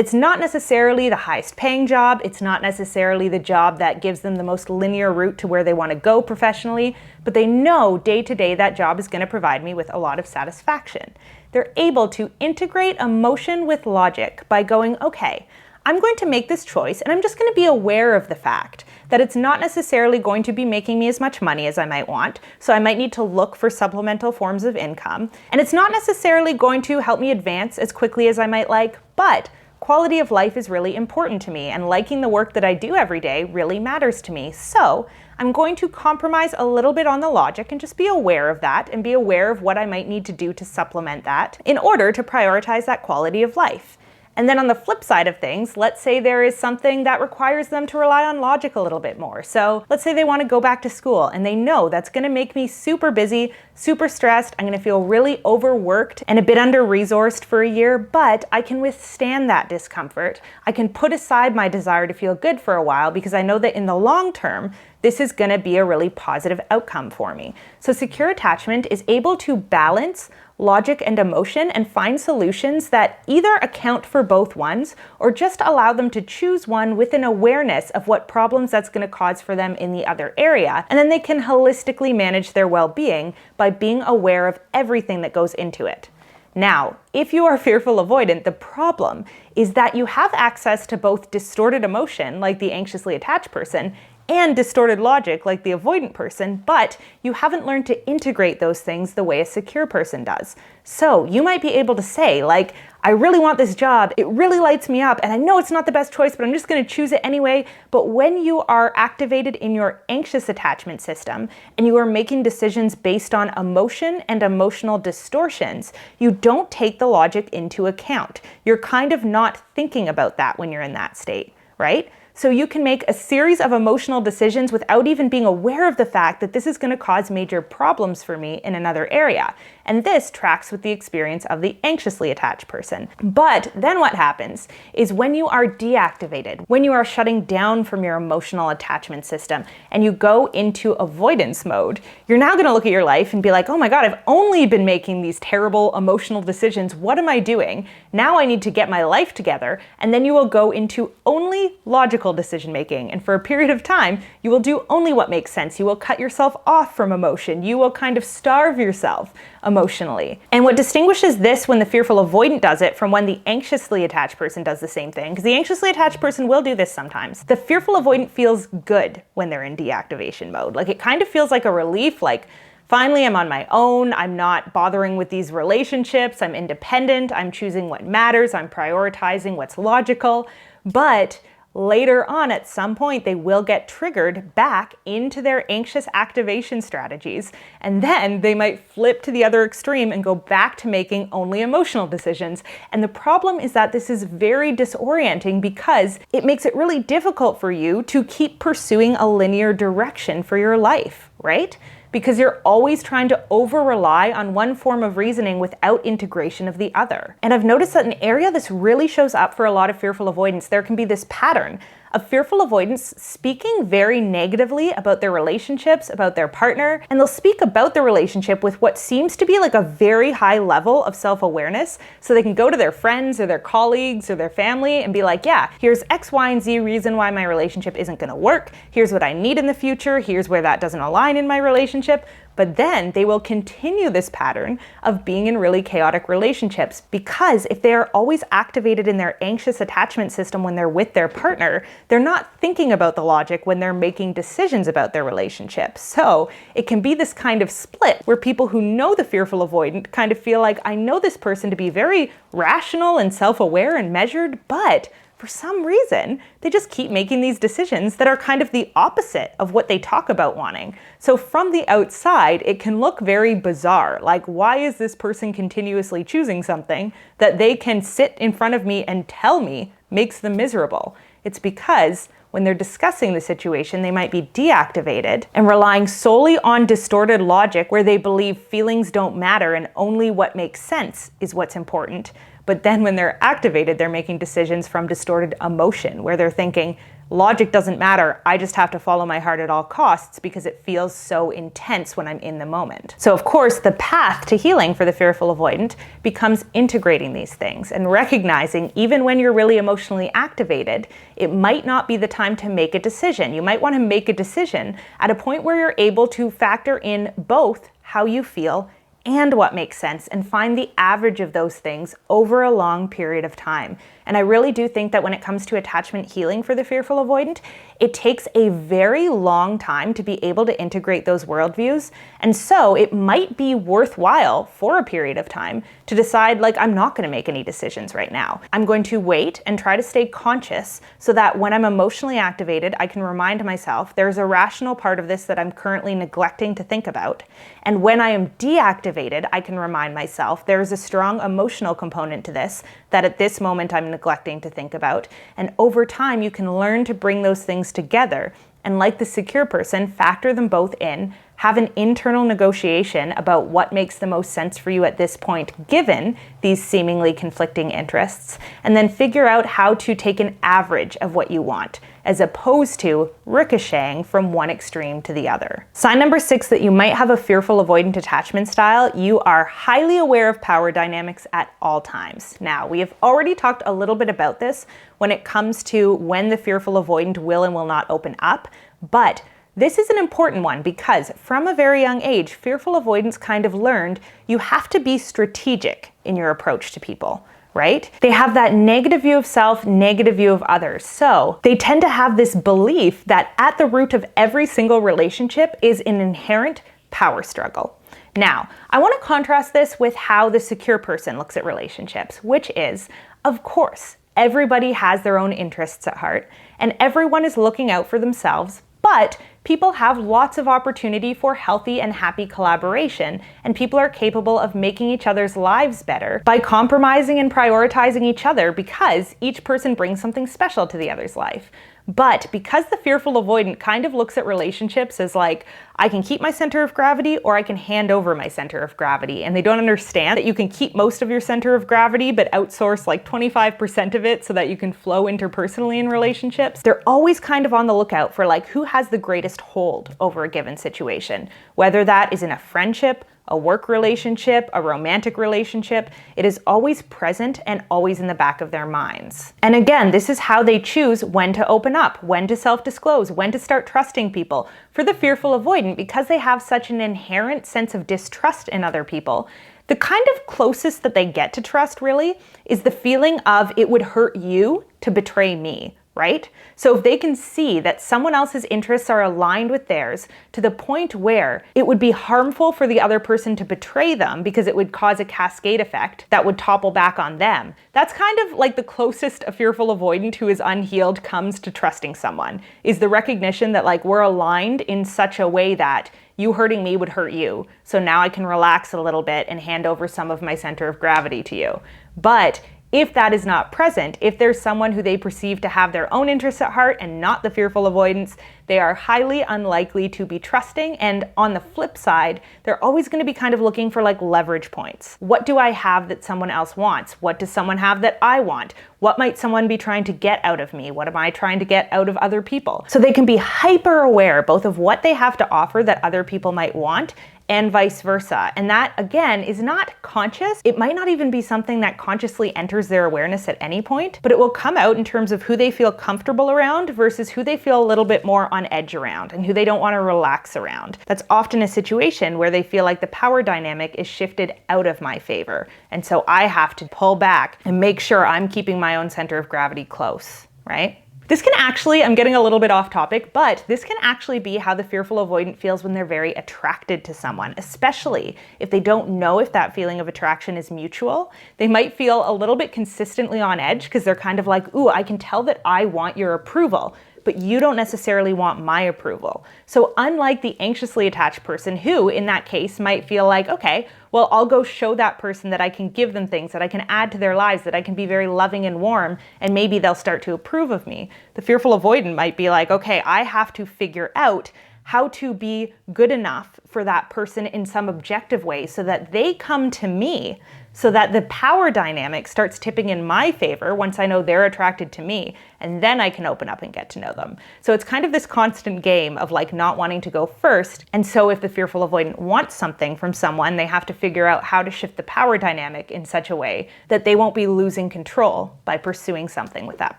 it's not necessarily the highest paying job, it's not necessarily the job that gives them the most linear route to where they want to go professionally, but they know day to day that job is going to provide me with a lot of satisfaction. They're able to integrate emotion with logic by going, okay, I'm going to make this choice and I'm just going to be aware of the fact that it's not necessarily going to be making me as much money as I might want, so I might need to look for supplemental forms of income. And it's not necessarily going to help me advance as quickly as I might like, but quality of life is really important to me, and liking the work that I do every day really matters to me. So I'm going to compromise a little bit on the logic and just be aware of that and be aware of what I might need to do to supplement that in order to prioritize that quality of life. And then on the flip side of things, let's say there is something that requires them to rely on logic a little bit more. So let's say they want to go back to school and they know that's going to make me super busy, super stressed. I'm going to feel really overworked and a bit under-resourced for a year, but I can withstand that discomfort. I can put aside my desire to feel good for a while because I know that in the long term, this is going to be a really positive outcome for me. So secure attachment is able to balance logic and emotion and find solutions that either account for both ones or just allow them to choose one with an awareness of what problems that's going to cause for them in the other area. And then they can holistically manage their well-being by being aware of everything that goes into it. Now, if you are fearful avoidant, the problem is that you have access to both distorted emotion, like the anxiously attached person, and distorted logic like the avoidant person, but you haven't learned to integrate those things the way a secure person does. So you might be able to say, like, I really want this job, it really lights me up, and I know it's not the best choice, but I'm just gonna choose it anyway. But when you are activated in your anxious attachment system and you are making decisions based on emotion and emotional distortions, you don't take the logic into account. You're kind of not thinking about that when you're in that state, right? So you can make a series of emotional decisions without even being aware of the fact that this is going to cause major problems for me in another area. And this tracks with the experience of the anxiously attached person. But then what happens is when you are deactivated, when you are shutting down from your emotional attachment system and you go into avoidance mode, you're now going to look at your life and be like, oh my God, I've only been making these terrible emotional decisions. What am I doing? Now I need to get my life together. And then you will go into only logical decision making. And for a period of time, you will do only what makes sense. You will cut yourself off from emotion. You will kind of starve yourself emotionally. And what distinguishes this when the fearful avoidant does it from when the anxiously attached person does the same thing, because the anxiously attached person will do this sometimes. The fearful avoidant feels good when they're in deactivation mode. Like it kind of feels like a relief, like finally I'm on my own, I'm not bothering with these relationships, I'm independent, I'm choosing what matters, I'm prioritizing what's logical. But later on, at some point, they will get triggered back into their anxious activation strategies, and then they might flip to the other extreme and go back to making only emotional decisions. And the problem is that this is very disorienting because it makes it really difficult for you to keep pursuing a linear direction for your life, right? Because you're always trying to over-rely on one form of reasoning without integration of the other. And I've noticed that an area this really shows up for a lot of fearful avoidants, there can be this pattern of fearful avoidants speaking very negatively about their relationships, about their partner, and they'll speak about the relationship with what seems to be like a very high level of self-awareness, so they can go to their friends or their colleagues or their family and be like, yeah, here's X, Y, and Z reason why my relationship isn't gonna work, here's what I need in the future, here's where that doesn't align in my relationship. But then they will continue this pattern of being in really chaotic relationships, because if they are always activated in their anxious attachment system when they're with their partner, they're not thinking about the logic when they're making decisions about their relationship. So it can be this kind of split where people who know the fearful avoidant kind of feel like, I know this person to be very rational and self-aware and measured, but for some reason, they just keep making these decisions that are kind of the opposite of what they talk about wanting. So from the outside, it can look very bizarre. Like, why is this person continuously choosing something that they can sit in front of me and tell me makes them miserable? It's because when they're discussing the situation, they might be deactivated and relying solely on distorted logic where they believe feelings don't matter and only what makes sense is what's important. But then when they're activated, they're making decisions from distorted emotion, where they're thinking, logic doesn't matter, I just have to follow my heart at all costs because it feels so intense when I'm in the moment. So of course, the path to healing for the fearful avoidant becomes integrating these things and recognizing even when you're really emotionally activated, it might not be the time to make a decision. You might want to make a decision at a point where you're able to factor in both how you feel and what makes sense, and find the average of those things over a long period of time. And I really do think that when it comes to attachment healing for the fearful avoidant, it takes a very long time to be able to integrate those worldviews. And so it might be worthwhile for a period of time to decide, like, I'm not going to make any decisions right now. I'm going to wait and try to stay conscious so that when I'm emotionally activated, I can remind myself there's a rational part of this that I'm currently neglecting to think about. And when I am deactivated, I can remind myself there's a strong emotional component to this that at this moment I'm neglecting to think about. And over time, you can learn to bring those things together. And like the secure person, factor them both in, have an internal negotiation about what makes the most sense for you at this point, given these seemingly conflicting interests, and then figure out how to take an average of what you want, as opposed to ricocheting from one extreme to the other. Sign number 6 that you might have a fearful avoidant attachment style: you are highly aware of power dynamics at all times. Now, we have already talked a little bit about this when it comes to when the fearful avoidant will and will not open up, but this is an important one because from a very young age, fearful avoidants kind of learned you have to be strategic in your approach to people, right? They have that negative view of self, negative view of others. So they tend to have this belief that at the root of every single relationship is an inherent power struggle. Now, I want to contrast this with how the secure person looks at relationships, which is, of course, everybody has their own interests at heart and everyone is looking out for themselves, but people have lots of opportunity for healthy and happy collaboration, and people are capable of making each other's lives better by compromising and prioritizing each other because each person brings something special to the other's life. But because the fearful avoidant kind of looks at relationships as like, I can keep my center of gravity or I can hand over my center of gravity, and they don't understand that you can keep most of your center of gravity but outsource like 25% of it so that you can flow interpersonally in relationships. They're always kind of on the lookout for like who has the greatest hold over a given situation, whether that is in a friendship, a work relationship, a romantic relationship. It is always present and always in the back of their minds. And again, this is how they choose when to open up, when to self-disclose, when to start trusting people. For the fearful avoidant, because they have such an inherent sense of distrust in other people, the kind of closest that they get to trust really is the feeling of it would hurt you to betray me, right? So if they can see that someone else's interests are aligned with theirs to the point where it would be harmful for the other person to betray them because it would cause a cascade effect that would topple back on them, that's kind of like the closest a fearful avoidant who is unhealed comes to trusting someone, is the recognition that like we're aligned in such a way that you hurting me would hurt you. So now I can relax a little bit and hand over some of my center of gravity to you. But if that is not present, if there's someone who they perceive to have their own interests at heart and not the fearful avoidance, they are highly unlikely to be trusting. And on the flip side, they're always going to be kind of looking for like leverage points. What do I have that someone else wants? What does someone have that I want? What might someone be trying to get out of me? What am I trying to get out of other people? So they can be hyper aware both of what they have to offer that other people might want and vice versa. And that, again, is not conscious. It might not even be something that consciously enters their awareness at any point, but it will come out in terms of who they feel comfortable around versus who they feel a little bit more on edge around and who they don't want to relax around. That's often a situation where they feel like the power dynamic is shifted out of my favor. And so I have to pull back and make sure I'm keeping my own center of gravity close, right? This can actually, I'm getting a little bit off topic, but this can actually be how the fearful avoidant feels when they're very attracted to someone, especially if they don't know if that feeling of attraction is mutual. They might feel a little bit consistently on edge because they're kind of like, ooh, I can tell that I want your approval, but you don't necessarily want my approval. So unlike the anxiously attached person who, in that case, might feel like, okay, well, I'll go show that person that I can give them things, that I can add to their lives, that I can be very loving and warm, and maybe they'll start to approve of me. The fearful avoidant might be like, okay, I have to figure out how to be good enough for that person in some objective way so that they come to me, so that the power dynamic starts tipping in my favor once I know they're attracted to me, and then I can open up and get to know them. So it's kind of this constant game of like not wanting to go first. And so if the fearful avoidant wants something from someone, they have to figure out how to shift the power dynamic in such a way that they won't be losing control by pursuing something with that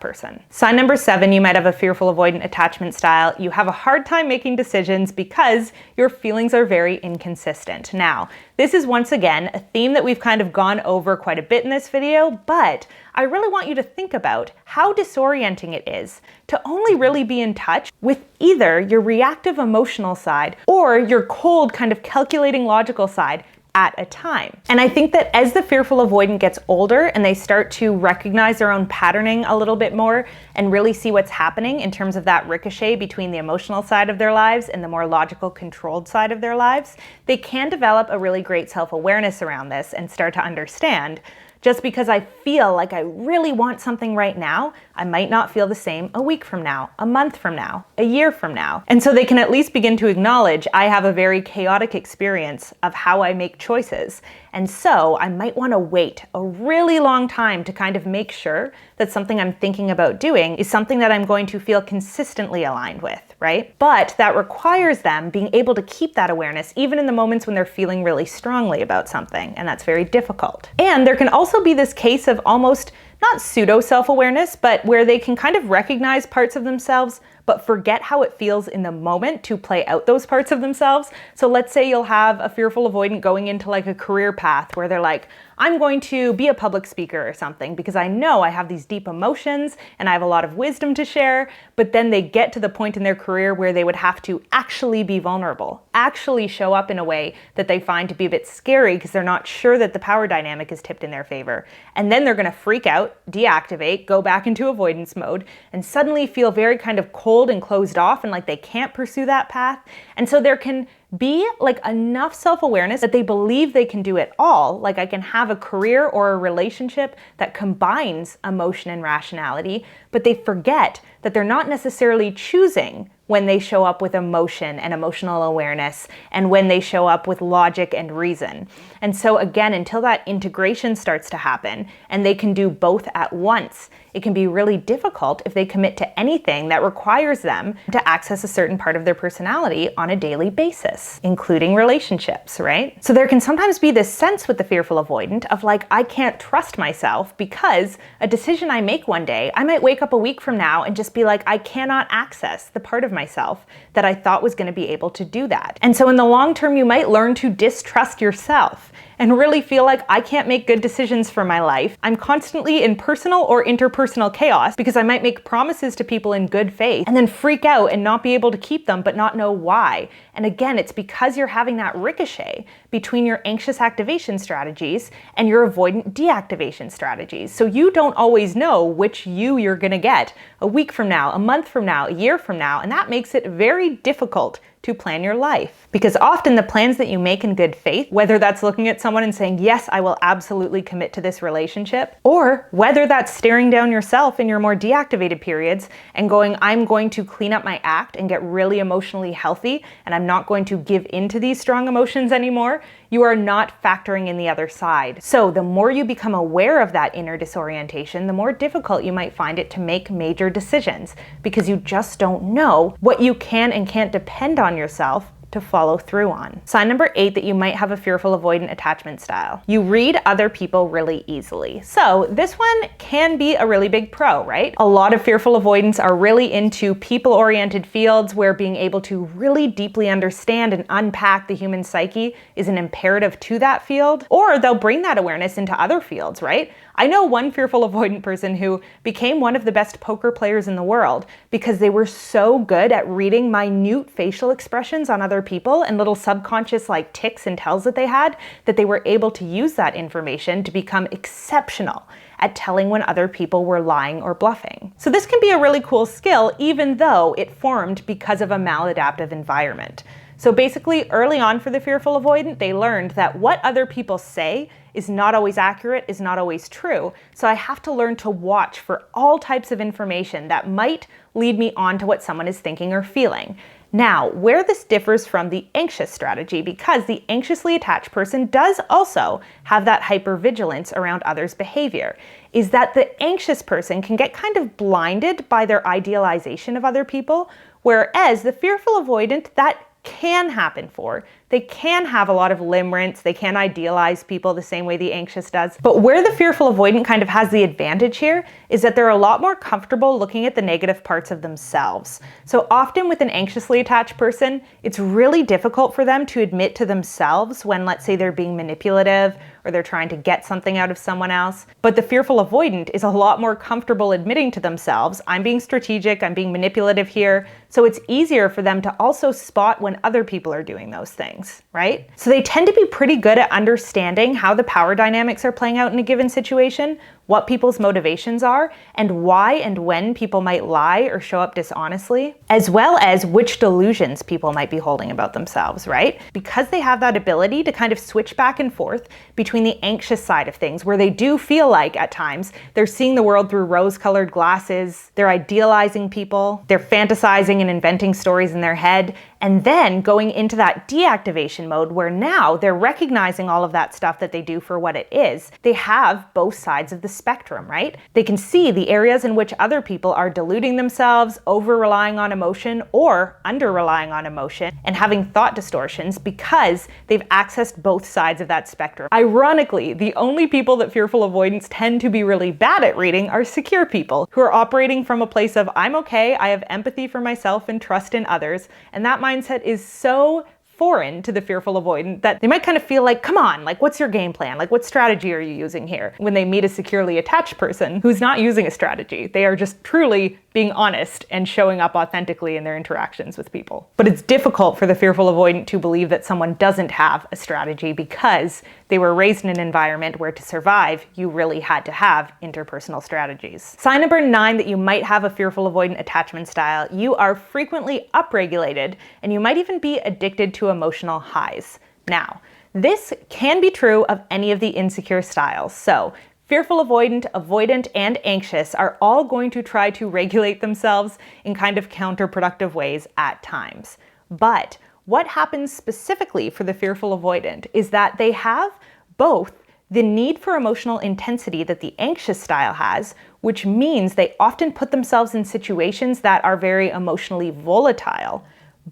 person. Sign number 7, you might have a fearful avoidant attachment style. You have a hard time making decisions because your feelings are very inconsistent. Now, this is once again a theme that we've kind of gone over quite a bit in this video, but I really want you to think about how disorienting it is to only really be in touch with either your reactive emotional side or your cold kind of calculating logical side at a time. And I think that as the fearful avoidant gets older and they start to recognize their own patterning a little bit more and really see what's happening in terms of that ricochet between the emotional side of their lives and the more logical controlled side of their lives, they can develop a really great self-awareness around this and start to understand, just because I feel like I really want something right now, I might not feel the same a week from now, a month from now, a year from now. And so they can at least begin to acknowledge I have a very chaotic experience of how I make choices. And so I might want to wait a really long time to kind of make sure that something I'm thinking about doing is something that I'm going to feel consistently aligned with, right? But that requires them being able to keep that awareness even in the moments when they're feeling really strongly about something, and that's very difficult. And there can also be this case of almost not pseudo self-awareness, but where they can kind of recognize parts of themselves but forget how it feels in the moment to play out those parts of themselves. So let's say you'll have a fearful avoidant going into like a career path where they're like, I'm going to be a public speaker or something because I know I have these deep emotions and I have a lot of wisdom to share, but then they get to the point in their career where they would have to actually be vulnerable, actually show up in a way that they find to be a bit scary because they're not sure that the power dynamic is tipped in their favor. And then they're going to freak out, deactivate, go back into avoidance mode, and suddenly feel very kind of cold and closed off and like they can't pursue that path. And so there can be like enough self-awareness that they believe they can do it all. Like I can have a career or a relationship that combines emotion and rationality, but they forget that they're not necessarily choosing when they show up with emotion and emotional awareness and when they show up with logic and reason. And so again, until that integration starts to happen and they can do both at once, it can be really difficult if they commit to anything that requires them to access a certain part of their personality on a daily basis, including relationships, right? So there can sometimes be this sense with the fearful avoidant of like, I can't trust myself because a decision I make one day, I might wake up a week from now and just be like, I cannot access the part of myself that I thought was going to be able to do that. And so in the long term, you might learn to distrust yourself and really feel like I can't make good decisions for my life. I'm constantly in personal or interpersonal chaos because I might make promises to people in good faith and then freak out and not be able to keep them but not know why. And again, it's because you're having that ricochet between your anxious activation strategies and your avoidant deactivation strategies. So you don't always know which you're gonna get a week from now, a month from now, a year from now, and that makes it very difficult to plan your life. Because often the plans that you make in good faith, whether that's looking at someone and saying, yes, I will absolutely commit to this relationship, or whether that's staring down yourself in your more deactivated periods and going, I'm going to clean up my act and get really emotionally healthy, and I'm not going to give into these strong emotions anymore, you are not factoring in the other side. So the more you become aware of that inner disorientation, the more difficult you might find it to make major decisions because you just don't know what you can and can't depend on yourself to follow through on. Sign number 8 that you might have a fearful avoidant attachment style. You read other people really easily. So this one can be a really big pro, right? A lot of fearful avoidants are really into people-oriented fields where being able to really deeply understand and unpack the human psyche is an imperative to that field, or they'll bring that awareness into other fields, right? I know one fearful avoidant person who became one of the best poker players in the world because they were so good at reading minute facial expressions on other people and little subconscious like tics and tells that they had, that they were able to use that information to become exceptional at telling when other people were lying or bluffing. So this can be a really cool skill, even though it formed because of a maladaptive environment. So basically, early on for the fearful avoidant, they learned that what other people say is not always accurate, is not always true. So I have to learn to watch for all types of information that might lead me on to what someone is thinking or feeling. Now, where this differs from the anxious strategy, because the anxiously attached person does also have that hypervigilance around others' behavior, is that the anxious person can get kind of blinded by their idealization of other people, whereas the fearful avoidant, that can happen for. They can have a lot of limerence, they can idealize people the same way the anxious does. But where the fearful avoidant kind of has the advantage here is that they're a lot more comfortable looking at the negative parts of themselves. So often with an anxiously attached person, it's really difficult for them to admit to themselves when, let's say, they're being manipulative or they're trying to get something out of someone else. But the fearful avoidant is a lot more comfortable admitting to themselves, I'm being strategic, I'm being manipulative here. So it's easier for them to also spot when other people are doing those things, right? So they tend to be pretty good at understanding how the power dynamics are playing out in a given situation, what people's motivations are, and why and when people might lie or show up dishonestly, as well as which delusions people might be holding about themselves, right? Because they have that ability to kind of switch back and forth between the anxious side of things, where they do feel like at times they're seeing the world through rose-colored glasses, they're idealizing people, they're fantasizing and inventing stories in their head, and then going into that deactivation mode where now they're recognizing all of that stuff that they do for what it is. They have both sides of the spectrum, right? They can see the areas in which other people are deluding themselves, over-relying on emotion, or under-relying on emotion, and having thought distortions because they've accessed both sides of that spectrum. Ironically, the only people that fearful avoidants tend to be really bad at reading are secure people who are operating from a place of, I'm okay, I have empathy for myself and trust in others, and that mindset is so foreign to the fearful avoidant that they might kind of feel like, come on, like what's your game plan? Like what strategy are you using here? When they meet a securely attached person who's not using a strategy, they are just truly being honest and showing up authentically in their interactions with people. But it's difficult for the fearful avoidant to believe that someone doesn't have a strategy because they were raised in an environment where to survive, you really had to have interpersonal strategies. Sign number 9 that you might have a fearful avoidant attachment style: you are frequently upregulated and you might even be addicted to emotional highs. Now, this can be true of any of the insecure styles. So fearful avoidant, avoidant, and anxious are all going to try to regulate themselves in kind of counterproductive ways at times. But what happens specifically for the fearful avoidant is that they have both the need for emotional intensity that the anxious style has, which means they often put themselves in situations that are very emotionally volatile,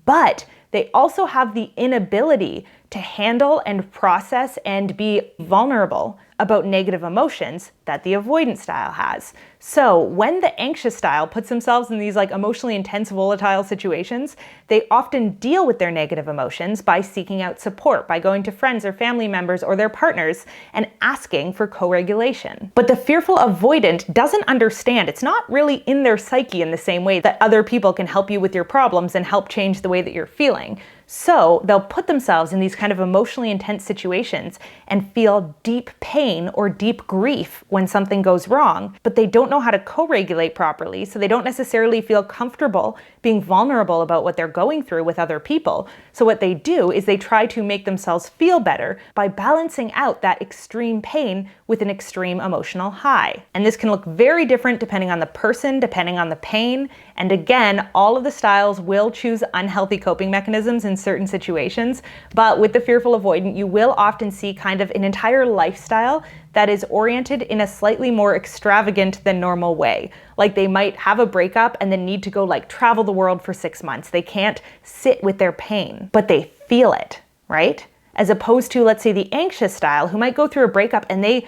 but they also have the inability to handle and process and be vulnerable about negative emotions that the avoidant style has. So when the anxious style puts themselves in these like emotionally intense, volatile situations, they often deal with their negative emotions by seeking out support, by going to friends or family members or their partners and asking for co-regulation. But the fearful avoidant doesn't understand. It's not really in their psyche in the same way that other people can help you with your problems and help change the way that you're feeling. So they'll put themselves in these kind of emotionally intense situations and feel deep pain or deep grief when something goes wrong, but they don't know how to co-regulate properly, so they don't necessarily feel comfortable being vulnerable about what they're going through with other people. So what they do is they try to make themselves feel better by balancing out that extreme pain with an extreme emotional high. And this can look very different depending on the person, depending on the pain. And again, all of the styles will choose unhealthy coping mechanisms in certain situations, but with the fearful avoidant, you will often see kind of an entire lifestyle that is oriented in a slightly more extravagant than normal way. Like they might have a breakup and then need to go like travel the world for 6 months. They can't sit with their pain, but they feel it, right? As opposed to, let's say, the anxious style who might go through a breakup and they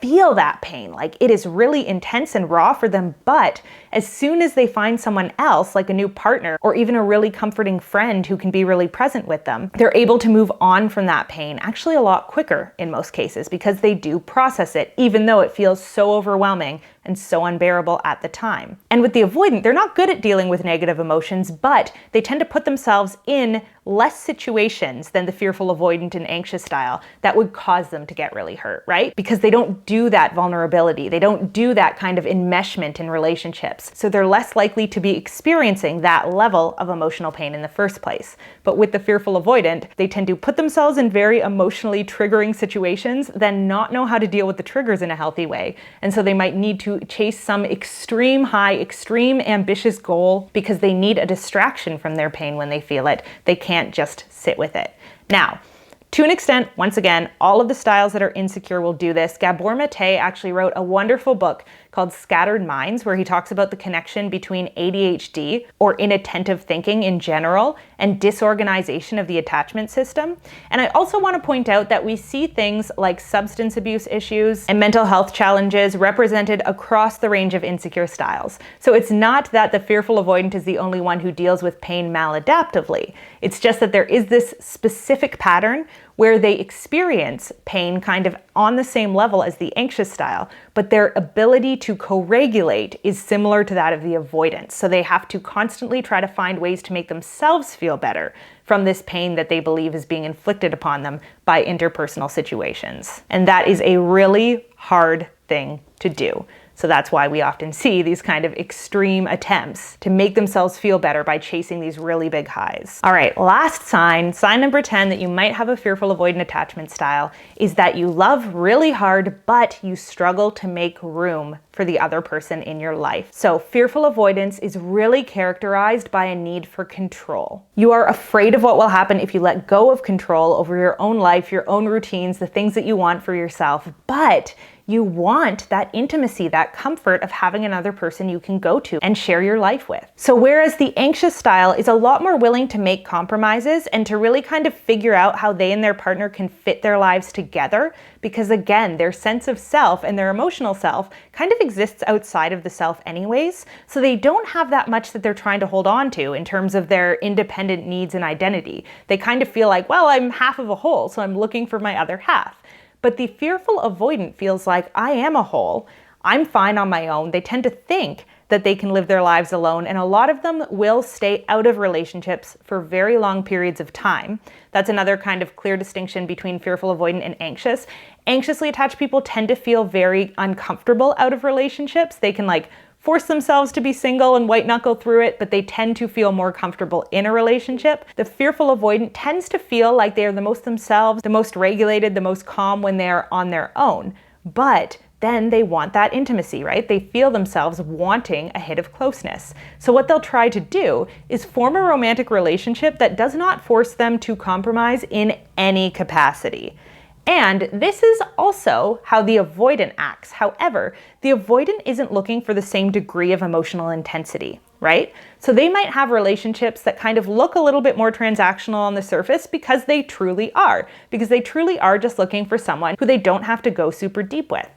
feel that pain. Like it is really intense and raw for them, but as soon as they find someone else, like a new partner or even a really comforting friend who can be really present with them, they're able to move on from that pain actually a lot quicker in most cases because they do process it, even though it feels so overwhelming and so unbearable at the time. And with the avoidant, they're not good at dealing with negative emotions, but they tend to put themselves in less situations than the fearful avoidant and anxious style that would cause them to get really hurt, right? Because they don't do that vulnerability. They don't do that kind of enmeshment in relationships. So they're less likely to be experiencing that level of emotional pain in the first place. But with the fearful avoidant, they tend to put themselves in very emotionally triggering situations, then not know how to deal with the triggers in a healthy way. And so they might need to chase some extreme high, extreme ambitious goal because they need a distraction from their pain when they feel it. They can't just sit with it. Now, to an extent, once again, all of the styles that are insecure will do this. Gabor Mate actually wrote a wonderful book called Scattered Minds, where he talks about the connection between ADHD, or inattentive thinking in general, and disorganization of the attachment system. And I also want to point out that we see things like substance abuse issues and mental health challenges represented across the range of insecure styles. So it's not that the fearful avoidant is the only one who deals with pain maladaptively. It's just that there is this specific pattern where they experience pain kind of on the same level as the anxious style, but their ability to co-regulate is similar to that of the avoidance. So they have to constantly try to find ways to make themselves feel better from this pain that they believe is being inflicted upon them by interpersonal situations. And that is a really hard thing to do. So that's why we often see these kind of extreme attempts to make themselves feel better by chasing these really big highs. All right, last sign number 10 that you might have a fearful avoidant attachment style is that you love really hard, but you struggle to make room for the other person in your life. So fearful avoidance is really characterized by a need for control. You are afraid of what will happen if you let go of control over your own life, your own routines, the things that you want for yourself, but you want that intimacy, that comfort of having another person you can go to and share your life with. So whereas the anxious style is a lot more willing to make compromises and to really kind of figure out how they and their partner can fit their lives together, because again, their sense of self and their emotional self kind of exists outside of the self anyways, so they don't have that much that they're trying to hold on to in terms of their independent needs and identity. They kind of feel like, well, I'm half of a whole, so I'm looking for my other half. But the fearful avoidant feels like, I am a whole, I'm fine on my own. They tend to think that they can live their lives alone, and a lot of them will stay out of relationships for very long periods of time. That's another kind of clear distinction between fearful avoidant and anxious. Anxiously attached people tend to feel very uncomfortable out of relationships. They can force themselves to be single and white knuckle through it, but they tend to feel more comfortable in a relationship. The fearful avoidant tends to feel like they are the most themselves, the most regulated, the most calm when they're on their own. But then they want that intimacy, right? They feel themselves wanting a hit of closeness. So what they'll try to do is form a romantic relationship that does not force them to compromise in any capacity. And this is also how the avoidant acts. However, the avoidant isn't looking for the same degree of emotional intensity, right? So they might have relationships that kind of look a little bit more transactional on the surface because they truly are just looking for someone who they don't have to go super deep with.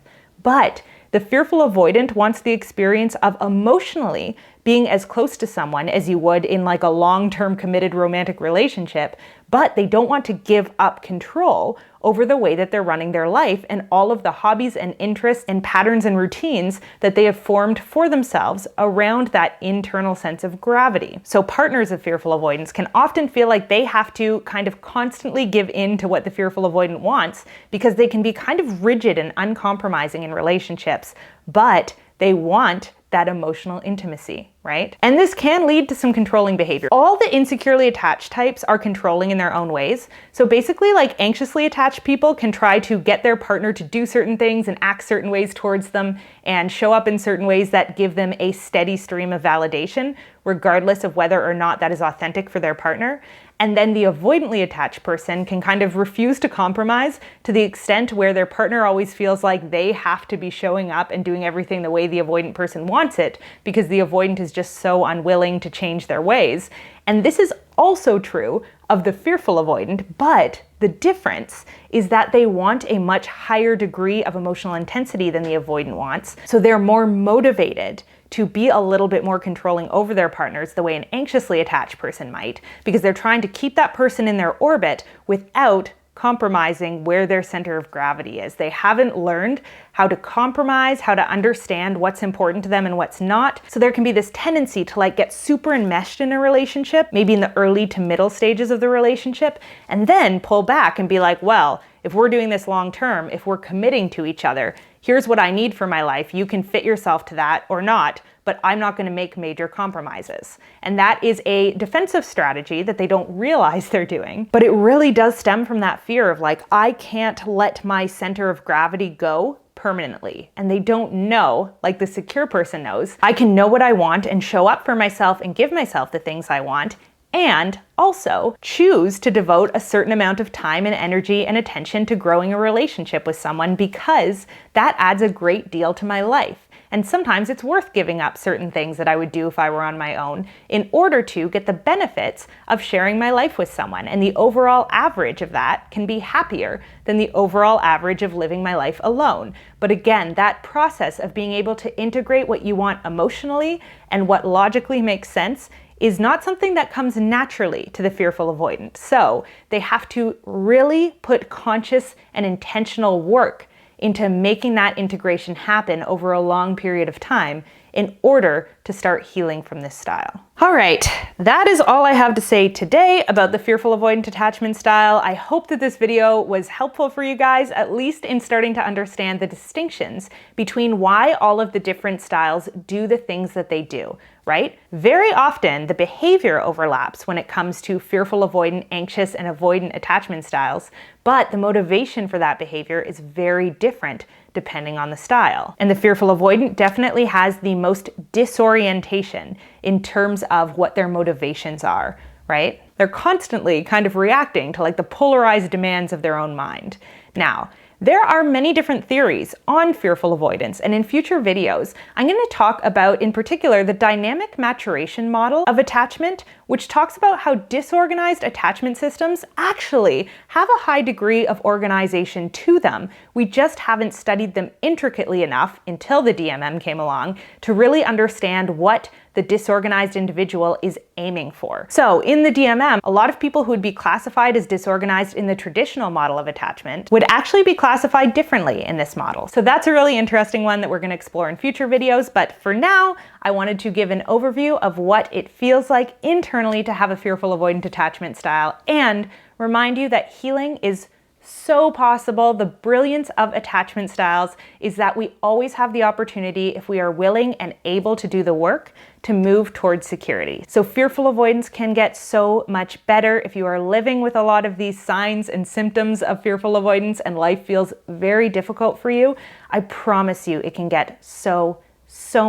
But the fearful avoidant wants the experience of emotionally being as close to someone as you would in a long-term committed romantic relationship, but they don't want to give up control over the way that they're running their life and all of the hobbies and interests and patterns and routines that they have formed for themselves around that internal sense of gravity. So partners of fearful avoidance can often feel like they have to kind of constantly give in to what the fearful avoidant wants because they can be kind of rigid and uncompromising in relationships, but they want that emotional intimacy, right? And this can lead to some controlling behavior. All the insecurely attached types are controlling in their own ways. So basically, anxiously attached people can try to get their partner to do certain things and act certain ways towards them and show up in certain ways that give them a steady stream of validation, regardless of whether or not that is authentic for their partner. And then the avoidantly attached person can kind of refuse to compromise to the extent where their partner always feels like they have to be showing up and doing everything the way the avoidant person wants it, because the avoidant is just so unwilling to change their ways. And this is also true of the fearful avoidant, but the difference is that they want a much higher degree of emotional intensity than the avoidant wants. So they're more motivated to be a little bit more controlling over their partners the way an anxiously attached person might, because they're trying to keep that person in their orbit without compromising where their center of gravity is. They haven't learned how to compromise, how to understand what's important to them and what's not. So there can be this tendency to like get super enmeshed in a relationship, maybe in the early to middle stages of the relationship, and then pull back and be like, well, if we're doing this long term, if we're committing to each other, here's what I need for my life. You can fit yourself to that or not, but I'm not going to make major compromises. And that is a defensive strategy that they don't realize they're doing. But it really does stem from that fear of like, I can't let my center of gravity go permanently. And they don't know, like the secure person knows, I can know what I want and show up for myself and give myself the things I want, and also choose to devote a certain amount of time and energy and attention to growing a relationship with someone, because that adds a great deal to my life. And sometimes it's worth giving up certain things that I would do if I were on my own in order to get the benefits of sharing my life with someone. And the overall average of that can be happier than the overall average of living my life alone. But again, that process of being able to integrate what you want emotionally and what logically makes sense is not something that comes naturally to the fearful avoidant. So they have to really put conscious and intentional work into making that integration happen over a long period of time in order to start healing from this style. All right, that is all I have to say today about the fearful avoidant attachment style. I hope that this video was helpful for you guys, at least in starting to understand the distinctions between why all of the different styles do the things that they do, right? Very often the behavior overlaps when it comes to fearful avoidant, anxious, and avoidant attachment styles, but the motivation for that behavior is very different depending on the style. And the fearful avoidant definitely has the most disorientation in terms of what their motivations are, right? They're constantly kind of reacting to like the polarized demands of their own mind. Now, there are many different theories on fearful avoidance, and in future videos, I'm going to talk about, in particular, the dynamic maturation model of attachment, which talks about how disorganized attachment systems actually have a high degree of organization to them. We just haven't studied them intricately enough until the DMM came along to really understand what the disorganized individual is aiming for. So in the DMM, a lot of people who would be classified as disorganized in the traditional model of attachment would actually be classified differently in this model. So that's a really interesting one that we're going to explore in future videos. But for now, I wanted to give an overview of what it feels like internally to have a fearful avoidant attachment style and remind you that healing is so possible. The brilliance of attachment styles is that we always have the opportunity, if we are willing and able to do the work, to move towards security. So fearful avoidance can get so much better if you are living with a lot of these signs and symptoms of fearful avoidance and life feels very difficult for you. I promise you it can get so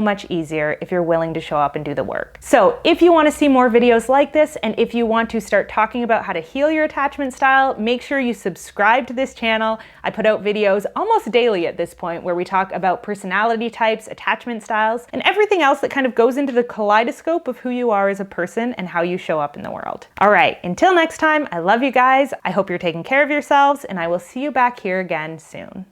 much easier if you're willing to show up and do the work. So if you want to see more videos like this, and if you want to start talking about how to heal your attachment style, make sure you subscribe to this channel. I put out videos almost daily at this point where we talk about personality types, attachment styles, and everything else that kind of goes into the kaleidoscope of who you are as a person and how you show up in the world. All right, until next time, I love you guys. I hope you're taking care of yourselves, and I will see you back here again soon.